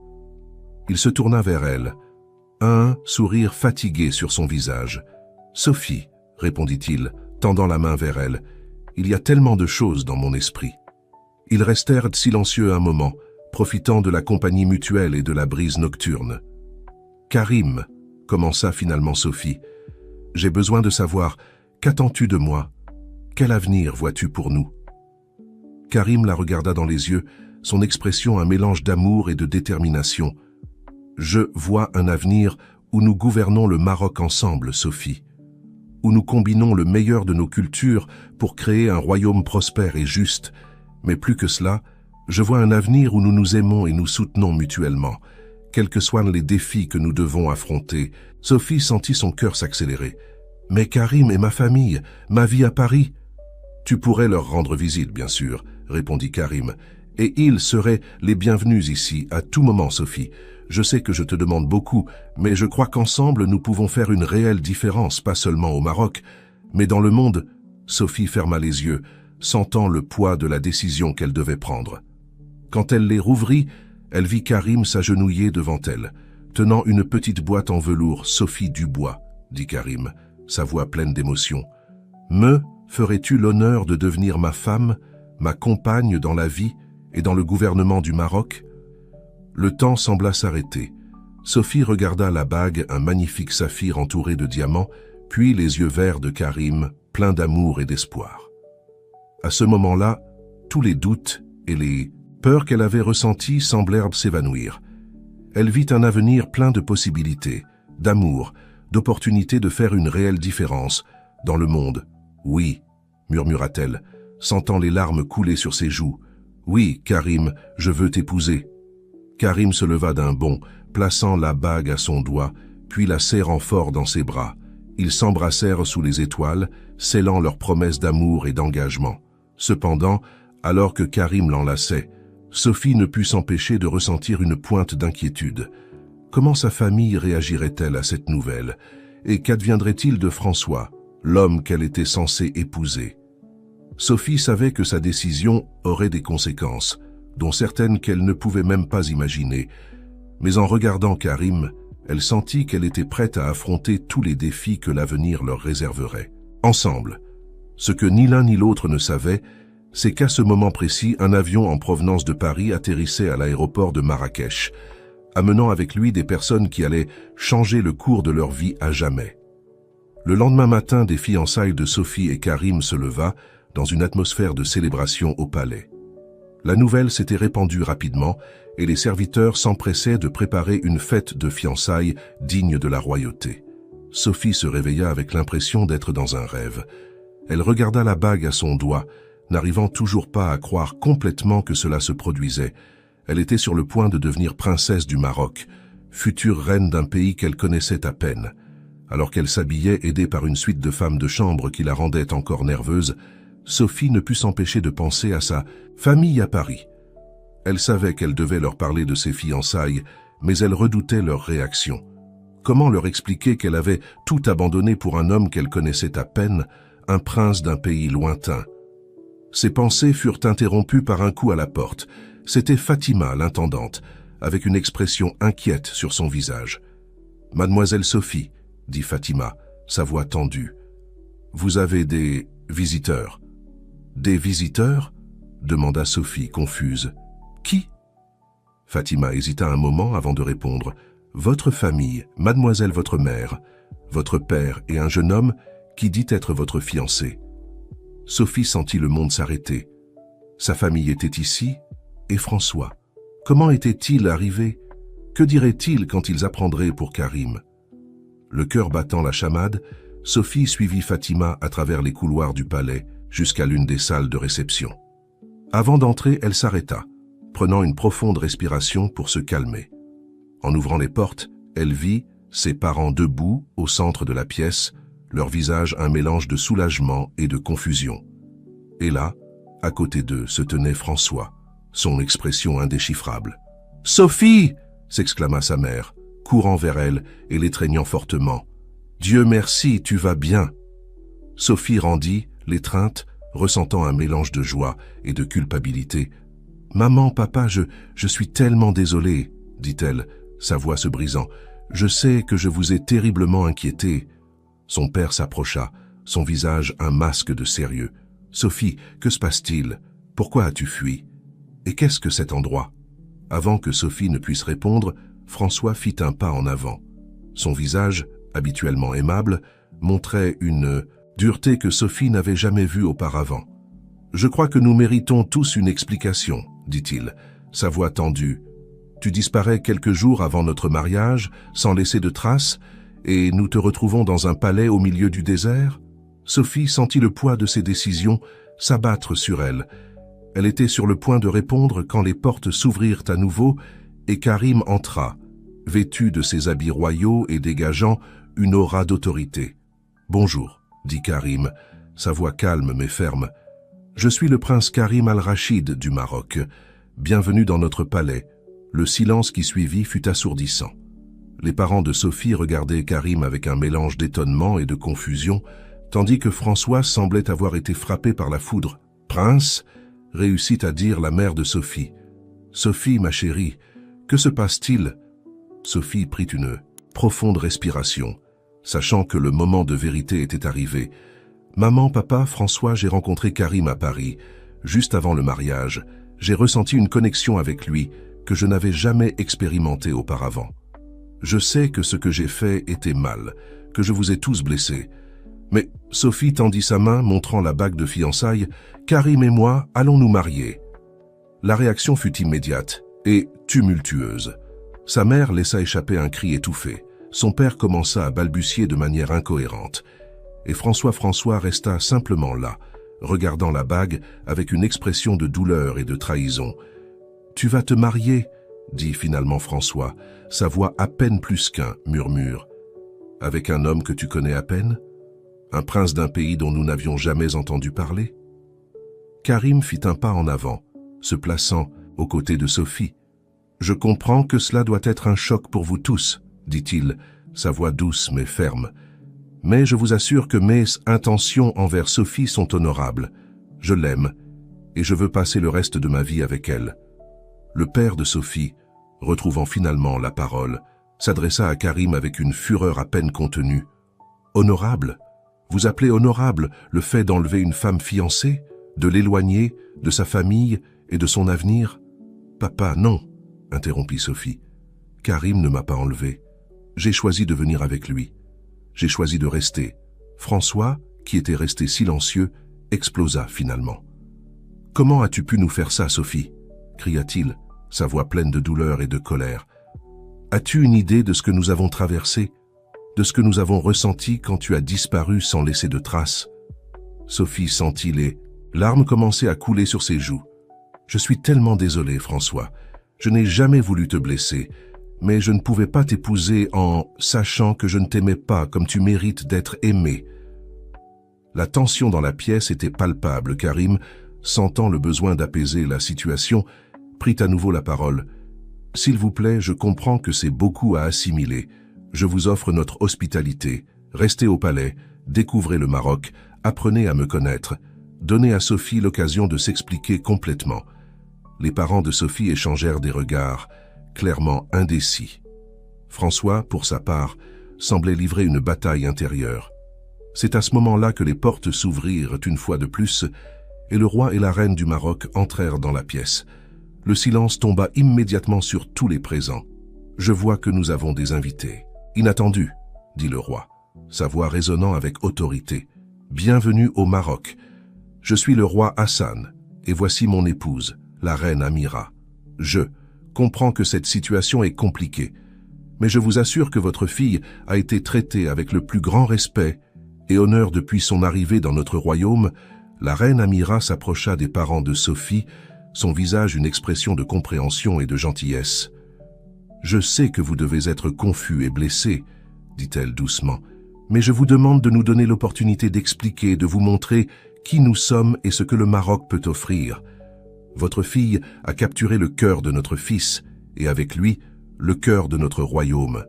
Il se tourna vers elle, un sourire fatigué sur son visage. « Sophie, » répondit-il, tendant la main vers elle, « il y a tellement de choses dans mon esprit. » Ils restèrent silencieux un moment, profitant de la compagnie mutuelle et de la brise nocturne. « Karim, » commença finalement Sophie, « j'ai besoin de savoir, qu'attends-tu de moi? Quel avenir vois-tu pour nous ?» Karim la regarda dans les yeux, son expression un mélange d'amour et de détermination. « Je vois un avenir où nous gouvernons le Maroc ensemble, Sophie, où nous combinons le meilleur de nos cultures pour créer un royaume prospère et juste. Mais plus que cela, je vois un avenir où nous nous aimons et nous soutenons mutuellement, quels que soient les défis que nous devons affronter. » Sophie sentit son cœur s'accélérer. « Mais Karim et ma famille, ma vie à Paris ?»« Tu pourrais leur rendre visite, bien sûr, » répondit Karim, Et ils seraient les bienvenus ici, à tout moment, Sophie. Je sais que je te demande beaucoup, mais je crois qu'ensemble nous pouvons faire une réelle différence, pas seulement au Maroc, mais dans le monde. Sophie ferma les yeux, sentant le poids de la décision qu'elle devait prendre. Quand elle les rouvrit, elle vit Karim s'agenouiller devant elle, tenant une petite boîte en velours. « Sophie Dubois », dit Karim, sa voix pleine d'émotion. « Me ferais-tu l'honneur de devenir ma femme, ma compagne dans la vie et dans le gouvernement du Maroc ?» Le temps sembla s'arrêter. Sophie regarda la bague, un magnifique saphir entouré de diamants, puis les yeux verts de Karim, pleins d'amour et d'espoir. À ce moment-là, tous les doutes et les peurs qu'elle avait ressenties semblèrent s'évanouir. Elle vit un avenir plein de possibilités, d'amour, d'opportunités de faire une réelle différence dans le monde. « Oui », murmura-t-elle, sentant les larmes couler sur ses joues. « Oui, Karim, je veux t'épouser. » Karim se leva d'un bond, plaçant la bague à son doigt, puis la serrant fort dans ses bras. Ils s'embrassèrent sous les étoiles, scellant leur promesse d'amour et d'engagement. Cependant, alors que Karim l'enlaçait, Sophie ne put s'empêcher de ressentir une pointe d'inquiétude. Comment sa famille réagirait-elle à cette nouvelle? Et qu'adviendrait-il de François, l'homme qu'elle était censée épouser? Sophie savait que sa décision aurait des conséquences, dont certaines qu'elle ne pouvait même pas imaginer. Mais en regardant Karim, elle sentit qu'elle était prête à affronter tous les défis que l'avenir leur réserverait. Ensemble. Ce que ni l'un ni l'autre ne savaient, c'est qu'à ce moment précis, un avion en provenance de Paris atterrissait à l'aéroport de Marrakech, amenant avec lui des personnes qui allaient changer le cours de leur vie à jamais. Le lendemain matin, des fiançailles de Sophie et Karim se leva dans une atmosphère de célébration au palais. La nouvelle s'était répandue rapidement et les serviteurs s'empressaient de préparer une fête de fiançailles digne de la royauté. Sophie se réveilla avec l'impression d'être dans un rêve. Elle regarda la bague à son doigt, n'arrivant toujours pas à croire complètement que cela se produisait. Elle était sur le point de devenir princesse du Maroc, future reine d'un pays qu'elle connaissait à peine. Alors qu'elle s'habillait, aidée par une suite de femmes de chambre qui la rendaient encore nerveuse, Sophie ne put s'empêcher de penser à sa famille à Paris. Elle savait qu'elle devait leur parler de ses fiançailles, mais elle redoutait leur réaction. Comment leur expliquer qu'elle avait tout abandonné pour un homme qu'elle connaissait à peine, un prince d'un pays lointain? Ses pensées furent interrompues par un coup à la porte. C'était Fatima, l'intendante, avec une expression inquiète sur son visage. « Mademoiselle Sophie », dit Fatima, sa voix tendue. « Vous avez des visiteurs. » « Des visiteurs ?» demanda Sophie, confuse. « Qui ?» Fatima hésita un moment avant de répondre. « Votre famille, mademoiselle votre mère, votre père et un jeune homme qui dit être votre fiancé. » Sophie sentit le monde s'arrêter. Sa famille était ici, et François. Comment était-il arrivé? Que dirait-il quand ils apprendraient pour Karim? Le cœur battant la chamade, Sophie suivit Fatima à travers les couloirs du palais jusqu'à l'une des salles de réception. Avant d'entrer, elle s'arrêta, prenant une profonde respiration pour se calmer. En ouvrant les portes, elle vit ses parents debout au centre de la pièce, leur visage un mélange de soulagement et de confusion. Et là, à côté d'eux, se tenait François, son expression indéchiffrable. « Sophie !» s'exclama sa mère, courant vers elle et l'étreignant fortement. « Dieu merci, tu vas bien !» Sophie rendit l'étreinte, ressentant un mélange de joie et de culpabilité. « Maman, papa, je suis tellement désolée, » dit-elle, sa voix se brisant. « Je sais que je vous ai terriblement inquiété. » Son père s'approcha, son visage un masque de sérieux. « Sophie, que se passe-t-il? Pourquoi as-tu fui? Et qu'est-ce que cet endroit ?» Avant que Sophie ne puisse répondre, François fit un pas en avant. Son visage, habituellement aimable, montrait une dureté que Sophie n'avait jamais vue auparavant. « Je crois que nous méritons tous une explication, » dit-il, sa voix tendue. « Tu disparais quelques jours avant notre mariage, sans laisser de traces, et nous te retrouvons dans un palais au milieu du désert ?» Sophie sentit le poids de ses décisions s'abattre sur elle. Elle était sur le point de répondre quand les portes s'ouvrirent à nouveau et Karim entra, vêtu de ses habits royaux et dégageant une aura d'autorité. « Bonjour », dit Karim, sa voix calme mais ferme. « Je suis le prince Karim Al-Rachid du Maroc. bienvenue dans notre palais. Le silence qui suivit fut assourdissant. Les parents de Sophie regardaient Karim avec un mélange d'étonnement et de confusion, tandis que François semblait avoir été frappé par la foudre. « Prince » réussit à dire la mère de Sophie. « Sophie, ma chérie, que se passe-t-il » Sophie prit une profonde respiration, sachant que le moment de vérité était arrivé. « Maman, papa, François, j'ai rencontré Karim à Paris, juste avant le mariage. J'ai ressenti une connexion avec lui que je n'avais jamais expérimentée auparavant. Je sais que ce que j'ai fait était mal, que je vous ai tous blessés. Mais Sophie tendit sa main, montrant la bague de fiançailles. « Karim et moi allons nous marier. » La réaction fut immédiate et tumultueuse. Sa mère laissa échapper un cri étouffé. Son père commença à balbutier de manière incohérente. Et François resta simplement là, regardant la bague avec une expression de douleur et de trahison. « Tu vas te marier ?» dit finalement François, sa voix à peine plus qu'un murmure. « Avec un homme que tu connais à peine ? Un prince d'un pays dont nous n'avions jamais entendu parler ?» Karim fit un pas en avant, se plaçant aux côtés de Sophie. « Je comprends que cela doit être un choc pour vous tous, » dit-il, sa voix douce mais ferme. « Mais je vous assure que mes intentions envers Sophie sont honorables. Je l'aime, et je veux passer le reste de ma vie avec elle. » Le père de Sophie, retrouvant finalement la parole, s'adressa à Karim avec une fureur à peine contenue. « Honorable ? Vous appelez honorable le fait d'enlever une femme fiancée, de l'éloigner de sa famille et de son avenir ? » « Papa, non, » interrompit Sophie. « Karim ne m'a pas enlevé. J'ai choisi de venir avec lui. J'ai choisi de rester. » François, qui était resté silencieux, explosa finalement. « Comment as-tu pu nous faire ça, Sophie ?» cria-t-il, sa voix pleine de douleur et de colère. « As-tu une idée de ce que nous avons traversé, de ce que nous avons ressenti quand tu as disparu sans laisser de traces ?» Sophie sentit les larmes commencer à couler sur ses joues. « Je suis tellement désolé, François. Je n'ai jamais voulu te blesser, mais je ne pouvais pas t'épouser en sachant que je ne t'aimais pas comme tu mérites d'être aimé. » La tension dans la pièce était palpable. Karim, sentant le besoin d'apaiser la situation, prit à nouveau la parole. « S'il vous plaît, je comprends que c'est beaucoup à assimiler. Je vous offre notre hospitalité. Restez au palais, découvrez le Maroc, apprenez à me connaître. Donnez à Sophie l'occasion de s'expliquer complètement. » Les parents de Sophie échangèrent des regards, clairement indécis. François, pour sa part, semblait livrer une bataille intérieure. C'est à ce moment-là que les portes s'ouvrirent une fois de plus, et le roi et la reine du Maroc entrèrent dans la pièce. Le silence tomba immédiatement sur tous les présents. « Je vois que nous avons des invités. Inattendus, » dit le roi, sa voix résonnant avec autorité. « Bienvenue au Maroc. Je suis le roi Hassan, et voici mon épouse, la reine Amira. Je comprends que cette situation est compliquée, mais je vous assure que votre fille a été traitée avec le plus grand respect et honneur depuis son arrivée dans notre royaume. » La reine Amira s'approcha des parents de Sophie, son visage une expression de compréhension et de gentillesse. « Je sais que vous devez être confus et blessé, » dit-elle doucement, « mais je vous demande de nous donner l'opportunité d'expliquer, de vous montrer qui nous sommes et ce que le Maroc peut offrir. Votre fille a capturé le cœur de notre fils, et avec lui, le cœur de notre royaume. »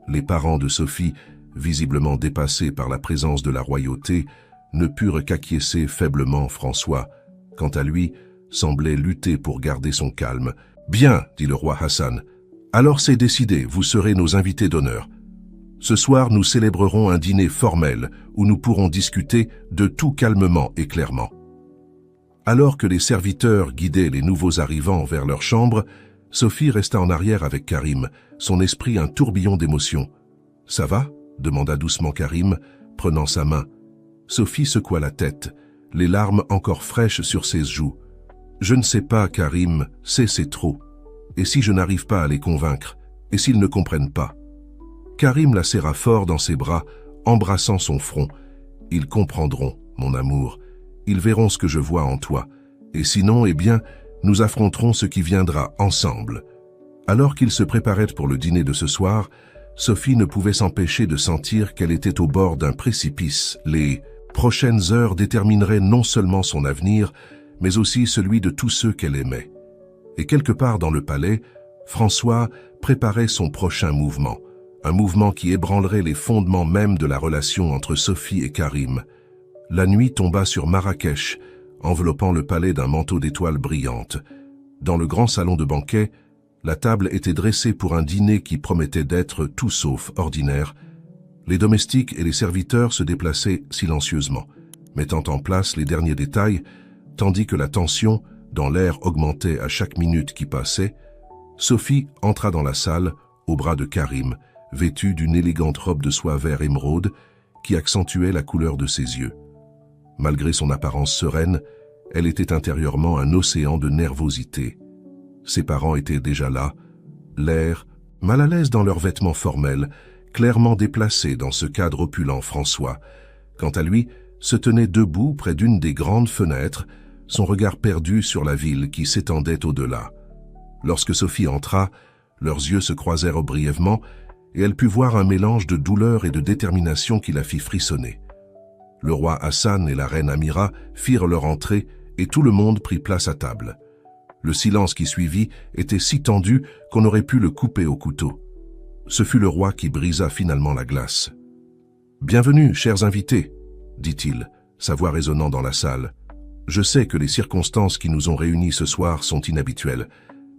Les parents de Sophie, visiblement dépassés par la présence de la royauté, ne purent qu'acquiescer faiblement. François, quant à lui, semblait lutter pour garder son calme. « Bien, » dit le roi Hassan. « Alors c'est décidé, vous serez nos invités d'honneur. Ce soir, nous célébrerons un dîner formel où nous pourrons discuter de tout calmement et clairement. » Alors que les serviteurs guidaient les nouveaux arrivants vers leur chambre, Sophie resta en arrière avec Karim, son esprit un tourbillon d'émotions. « Ça va ?» demanda doucement Karim, prenant sa main. Sophie secoua la tête, les larmes encore fraîches sur ses joues. « Je ne sais pas, Karim, c'est trop. Et si je n'arrive pas à les convaincre? Et s'ils ne comprennent pas ?» Karim la serra fort dans ses bras, embrassant son front. « Ils comprendront, mon amour. Ils verront ce que je vois en toi. Et sinon, eh bien, nous affronterons ce qui viendra ensemble. » Alors qu'ils se préparaient pour le dîner de ce soir, Sophie ne pouvait s'empêcher de sentir qu'elle était au bord d'un précipice. Les prochaines heures détermineraient non seulement son avenir, mais aussi celui de tous ceux qu'elle aimait. Et quelque part dans le palais, François préparait son prochain mouvement, un mouvement qui ébranlerait les fondements même de la relation entre Sophie et Karim. La nuit tomba sur Marrakech, enveloppant le palais d'un manteau d'étoiles brillantes. Dans le grand salon de banquet, la table était dressée pour un dîner qui promettait d'être tout sauf ordinaire. Les domestiques et les serviteurs se déplaçaient silencieusement, mettant en place les derniers détails, tandis que la tension, dans l'air, augmentait à chaque minute qui passait. Sophie entra dans la salle, au bras de Karim, vêtue d'une élégante robe de soie vert émeraude qui accentuait la couleur de ses yeux. Malgré son apparence sereine, elle était intérieurement un océan de nervosité. Ses parents étaient déjà là, l'air, mal à l'aise dans leurs vêtements formels, clairement déplacés dans ce cadre opulent. François, quant à lui, se tenait debout près d'une des grandes fenêtres, son regard perdu sur la ville qui s'étendait au-delà. Lorsque Sophie entra, leurs yeux se croisèrent brièvement et elle put voir un mélange de douleur et de détermination qui la fit frissonner. Le roi Hassan et la reine Amira firent leur entrée et tout le monde prit place à table. Le silence qui suivit était si tendu qu'on aurait pu le couper au couteau. Ce fut le roi qui brisa finalement la glace. « Bienvenue, chers invités », dit-il, sa voix résonnant dans la salle. « Je sais que les circonstances qui nous ont réunis ce soir sont inhabituelles,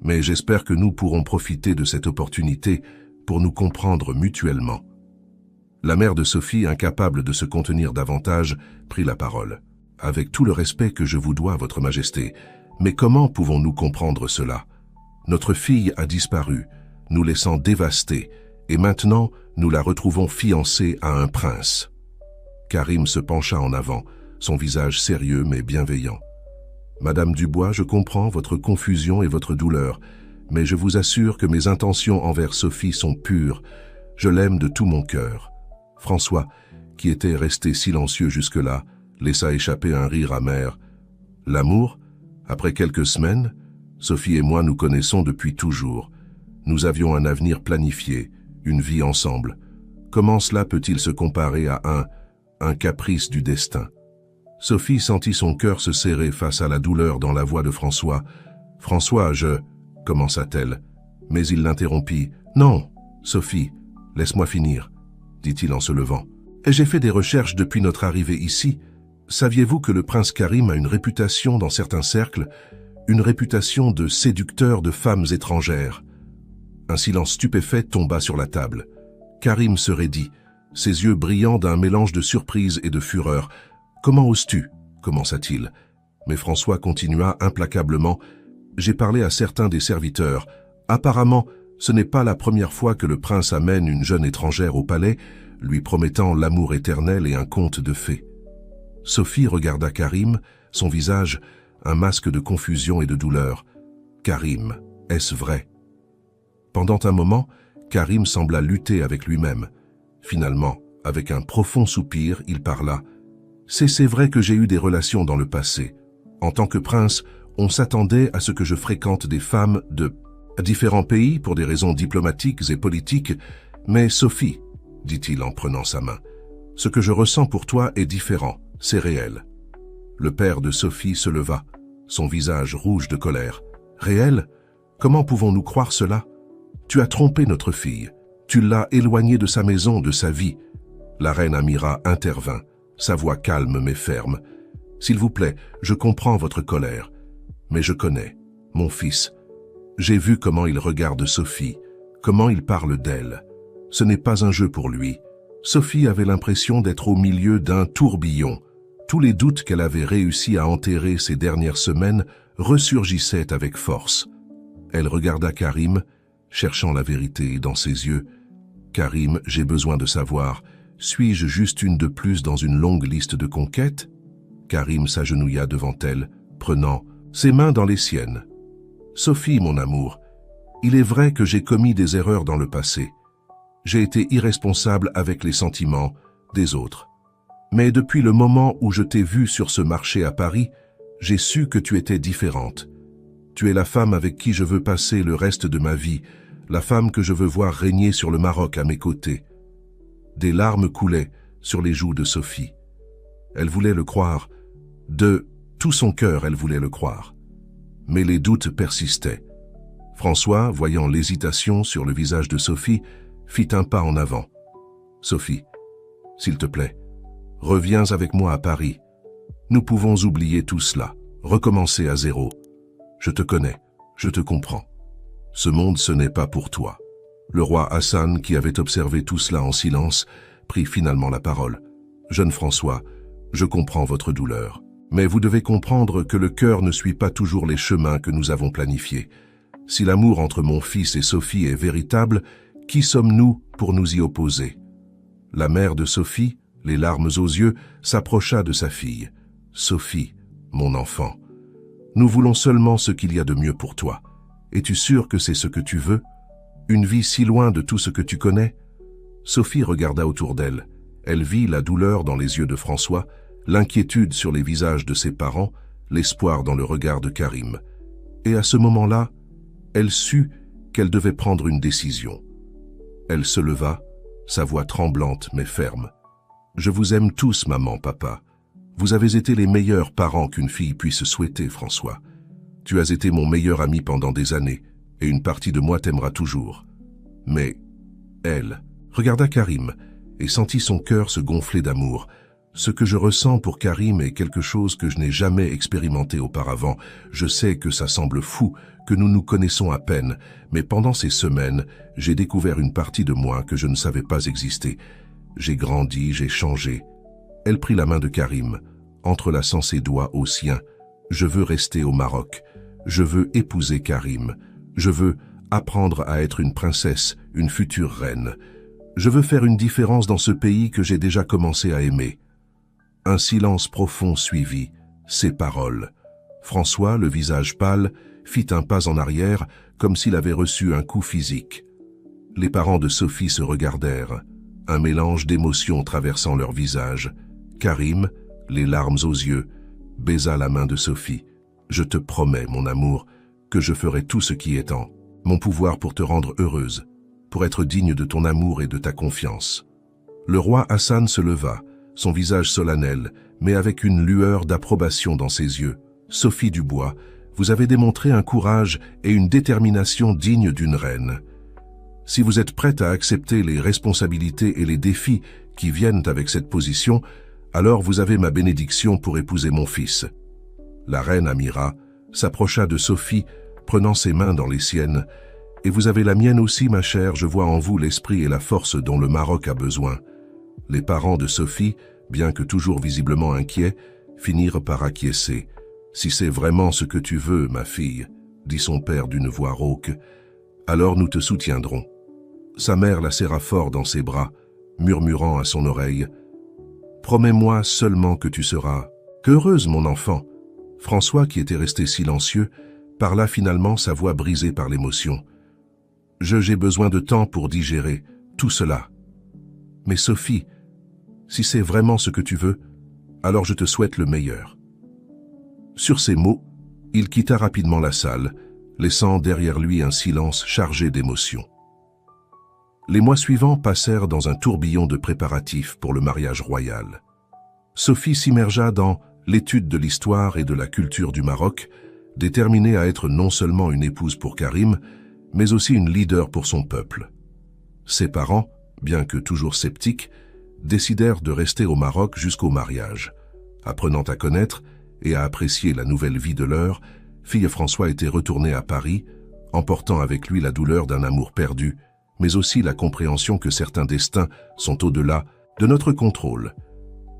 mais j'espère que nous pourrons profiter de cette opportunité pour nous comprendre mutuellement. » La mère de Sophie, incapable de se contenir davantage, prit la parole. « Avec tout le respect que je vous dois, Votre Majesté, mais comment pouvons-nous comprendre cela? Notre fille a disparu, nous laissant dévastés, et maintenant nous la retrouvons fiancée à un prince. » Karim se pencha en avant, son visage sérieux mais bienveillant. « Madame Dubois, je comprends votre confusion et votre douleur, mais je vous assure que mes intentions envers Sophie sont pures. Je l'aime de tout mon cœur. » François, qui était resté silencieux jusque-là, laissa échapper un rire amer. « L'amour? Après quelques semaines, Sophie et moi nous connaissons depuis toujours. Nous avions un avenir planifié, une vie ensemble. Comment cela peut-il se comparer à un caprice du destin ?» Sophie sentit son cœur se serrer face à la douleur dans la voix de François. « François, commença-t-elle, mais il l'interrompit. « Non, Sophie, laisse-moi finir, dit-il en se levant. J'ai fait des recherches depuis notre arrivée ici. Saviez-vous que le prince Karim a une réputation dans certains cercles, une réputation de séducteur de femmes étrangères? » Un silence stupéfait tomba sur la table. Karim se raidit, ses yeux brillants d'un mélange de surprise et de fureur. « Comment oses-tu » commença-t-il. Mais François continua implacablement. « J'ai parlé à certains des serviteurs. Apparemment, ce n'est pas la première fois que le prince amène une jeune étrangère au palais, lui promettant l'amour éternel et un conte de fées. » Sophie regarda Karim, son visage, un masque de confusion et de douleur. « Karim, est-ce vrai ?» Pendant un moment, Karim sembla lutter avec lui-même. Finalement, avec un profond soupir, il parla. « C'est vrai que j'ai eu des relations dans le passé. En tant que prince, on s'attendait à ce que je fréquente des femmes de différents pays pour des raisons diplomatiques et politiques, mais Sophie, dit-il en prenant sa main, ce que je ressens pour toi est différent, c'est réel. » Le père de Sophie se leva, son visage rouge de colère. « Réel? Comment pouvons-nous croire cela? Tu as trompé notre fille, tu l'as éloignée de sa maison, de sa vie. » La reine Amira intervint, sa voix calme mais ferme. « S'il vous plaît, je comprends votre colère, mais je connais, mon fils. J'ai vu comment il regarde Sophie, comment il parle d'elle. Ce n'est pas un jeu pour lui. Sophie avait l'impression d'être au milieu d'un tourbillon. Tous les doutes qu'elle avait réussi à enterrer ces dernières semaines ressurgissaient avec force. » Elle regarda Karim, cherchant la vérité dans ses yeux. « Karim, j'ai besoin de savoir, suis-je juste une de plus dans une longue liste de conquêtes ?» Karim s'agenouilla devant elle, prenant ses mains dans les siennes. « Sophie, mon amour, il est vrai que j'ai commis des erreurs dans le passé. J'ai été irresponsable avec les sentiments des autres. Mais depuis le moment où je t'ai vue sur ce marché à Paris, j'ai su que tu étais différente. Tu es la femme avec qui je veux passer le reste de ma vie, la femme que je veux voir régner sur le Maroc à mes côtés. » Des larmes coulaient sur les joues de Sophie. Elle voulait le croire. De tout son cœur, elle voulait le croire. Mais les doutes persistaient. François, voyant l'hésitation sur le visage de Sophie, fit un pas en avant. « Sophie, s'il te plaît, reviens avec moi à Paris. Nous pouvons oublier tout cela, recommencer à zéro. Je te connais, je te comprends. Ce monde, ce n'est pas pour toi. » Le roi Hassan, qui avait observé tout cela en silence, prit finalement la parole. « Jeune François, je comprends votre douleur. Mais vous devez comprendre que le cœur ne suit pas toujours les chemins que nous avons planifiés. Si l'amour entre mon fils et Sophie est véritable, qui sommes-nous pour nous y opposer ?» La mère de Sophie, les larmes aux yeux, s'approcha de sa fille. « Sophie, mon enfant, nous voulons seulement ce qu'il y a de mieux pour toi. Es-tu sûre que c'est ce que tu veux? Une vie si loin de tout ce que tu connais ?» Sophie regarda autour d'elle. Elle vit la douleur dans les yeux de François, l'inquiétude sur les visages de ses parents, l'espoir dans le regard de Karim. Et à ce moment-là, elle sut qu'elle devait prendre une décision. Elle se leva, sa voix tremblante mais ferme. « Je vous aime tous, maman, papa. Vous avez été les meilleurs parents qu'une fille puisse souhaiter, François. Tu as été mon meilleur ami pendant des années, et une partie de moi t'aimera toujours. Mais elle regarda Karim et sentit son cœur se gonfler d'amour. Ce que je ressens pour Karim est quelque chose que je n'ai jamais expérimenté auparavant. Je sais que ça semble fou, que nous nous connaissons à peine, mais pendant ces semaines, j'ai découvert une partie de moi que je ne savais pas exister. J'ai grandi, j'ai changé. » Elle prit la main de Karim, entrelaçant ses doigts aux siens. « Je veux rester au Maroc. Je veux épouser Karim. Je veux apprendre à être une princesse, une future reine. Je veux faire une différence dans ce pays que j'ai déjà commencé à aimer. » Un silence profond suivit ces paroles. François, le visage pâle, fit un pas en arrière, comme s'il avait reçu un coup physique. Les parents de Sophie se regardèrent, un mélange d'émotions traversant leur visage. Karim, les larmes aux yeux, baisa la main de Sophie. « Je te promets, mon amour, que je ferai tout ce qui est en mon pouvoir pour te rendre heureuse, pour être digne de ton amour et de ta confiance. » Le roi Hassan se leva, son visage solennel, mais avec une lueur d'approbation dans ses yeux. « Sophie Dubois, vous avez démontré un courage et une détermination dignes d'une reine. Si vous êtes prête à accepter les responsabilités et les défis qui viennent avec cette position, alors vous avez ma bénédiction pour épouser mon fils. » La reine Amira s'approcha de Sophie, prenant ses mains dans les siennes. « Et vous avez la mienne aussi, ma chère, je vois en vous l'esprit et la force dont le Maroc a besoin. » Les parents de Sophie, bien que toujours visiblement inquiets, finirent par acquiescer. « Si c'est vraiment ce que tu veux, ma fille, » dit son père d'une voix rauque, « alors nous te soutiendrons. » Sa mère la serra fort dans ses bras, murmurant à son oreille, « Promets-moi seulement que tu seras heureuse, mon enfant. » François, qui était resté silencieux, parla finalement, sa voix brisée par l'émotion. « J'ai besoin de temps pour digérer tout cela. Mais Sophie, si c'est vraiment ce que tu veux, alors je te souhaite le meilleur. » Sur ces mots, il quitta rapidement la salle, laissant derrière lui un silence chargé d'émotions. Les mois suivants passèrent dans un tourbillon de préparatifs pour le mariage royal. Sophie s'immergea dans l'étude de l'histoire et de la culture du Maroc, déterminée à être non seulement une épouse pour Karim, mais aussi une leader pour son peuple. Ses parents, bien que toujours sceptiques, décidèrent de rester au Maroc jusqu'au mariage. Apprenant à connaître et à apprécier la nouvelle vie de leur fille, François était retourné à Paris, emportant avec lui la douleur d'un amour perdu, mais aussi la compréhension que certains destins sont au-delà de notre contrôle.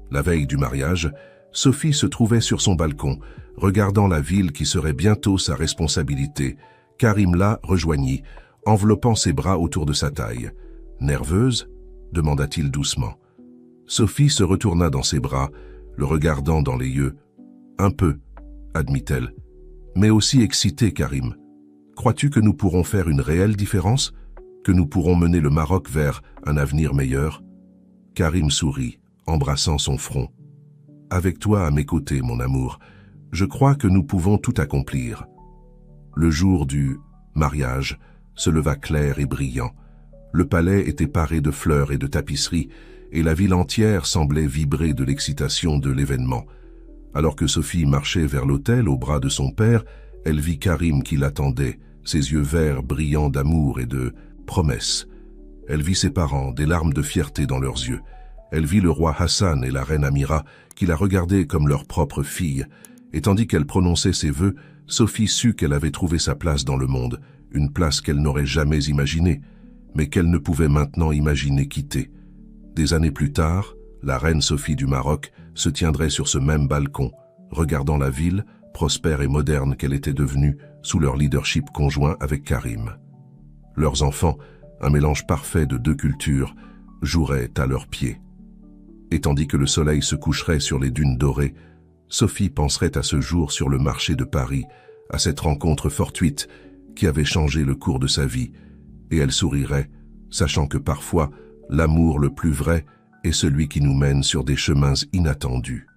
La veille du mariage, Sophie se trouvait sur son balcon, regardant la ville qui serait bientôt sa responsabilité. Karim la rejoignit, enveloppant ses bras autour de sa taille. « Nerveuse ?» demanda-t-il doucement. Sophie se retourna dans ses bras, le regardant dans les yeux. « Un peu », admit-elle, « mais aussi excitée, Karim. Crois-tu que nous pourrons faire une réelle différence? Que nous pourrons mener le Maroc vers un avenir meilleur ?» Karim sourit, embrassant son front. « Avec toi à mes côtés, mon amour, je crois que nous pouvons tout accomplir. » Le jour du mariage se leva clair et brillant. Le palais était paré de fleurs et de tapisseries, et la ville entière semblait vibrer de l'excitation de l'événement. Alors que Sophie marchait vers l'autel au bras de son père, elle vit Karim qui l'attendait, ses yeux verts brillants d'amour et de promesses. Elle vit ses parents, des larmes de fierté dans leurs yeux. Elle vit le roi Hassan et la reine Amira, qui la regardaient comme leur propre fille, et tandis qu'elle prononçait ses vœux, Sophie sut qu'elle avait trouvé sa place dans le monde, une place qu'elle n'aurait jamais imaginée, mais qu'elle ne pouvait maintenant imaginer quitter. Des années plus tard, la reine Sophie du Maroc se tiendrait sur ce même balcon, regardant la ville, prospère et moderne qu'elle était devenue sous leur leadership conjoint avec Karim. Leurs enfants, un mélange parfait de deux cultures, joueraient à leurs pieds. Et tandis que le soleil se coucherait sur les dunes dorées, Sophie penserait à ce jour sur le marché de Paris, à cette rencontre fortuite qui avait changé le cours de sa vie, et elle sourirait, sachant que parfois, l'amour le plus vrai est celui qui nous mène sur des chemins inattendus.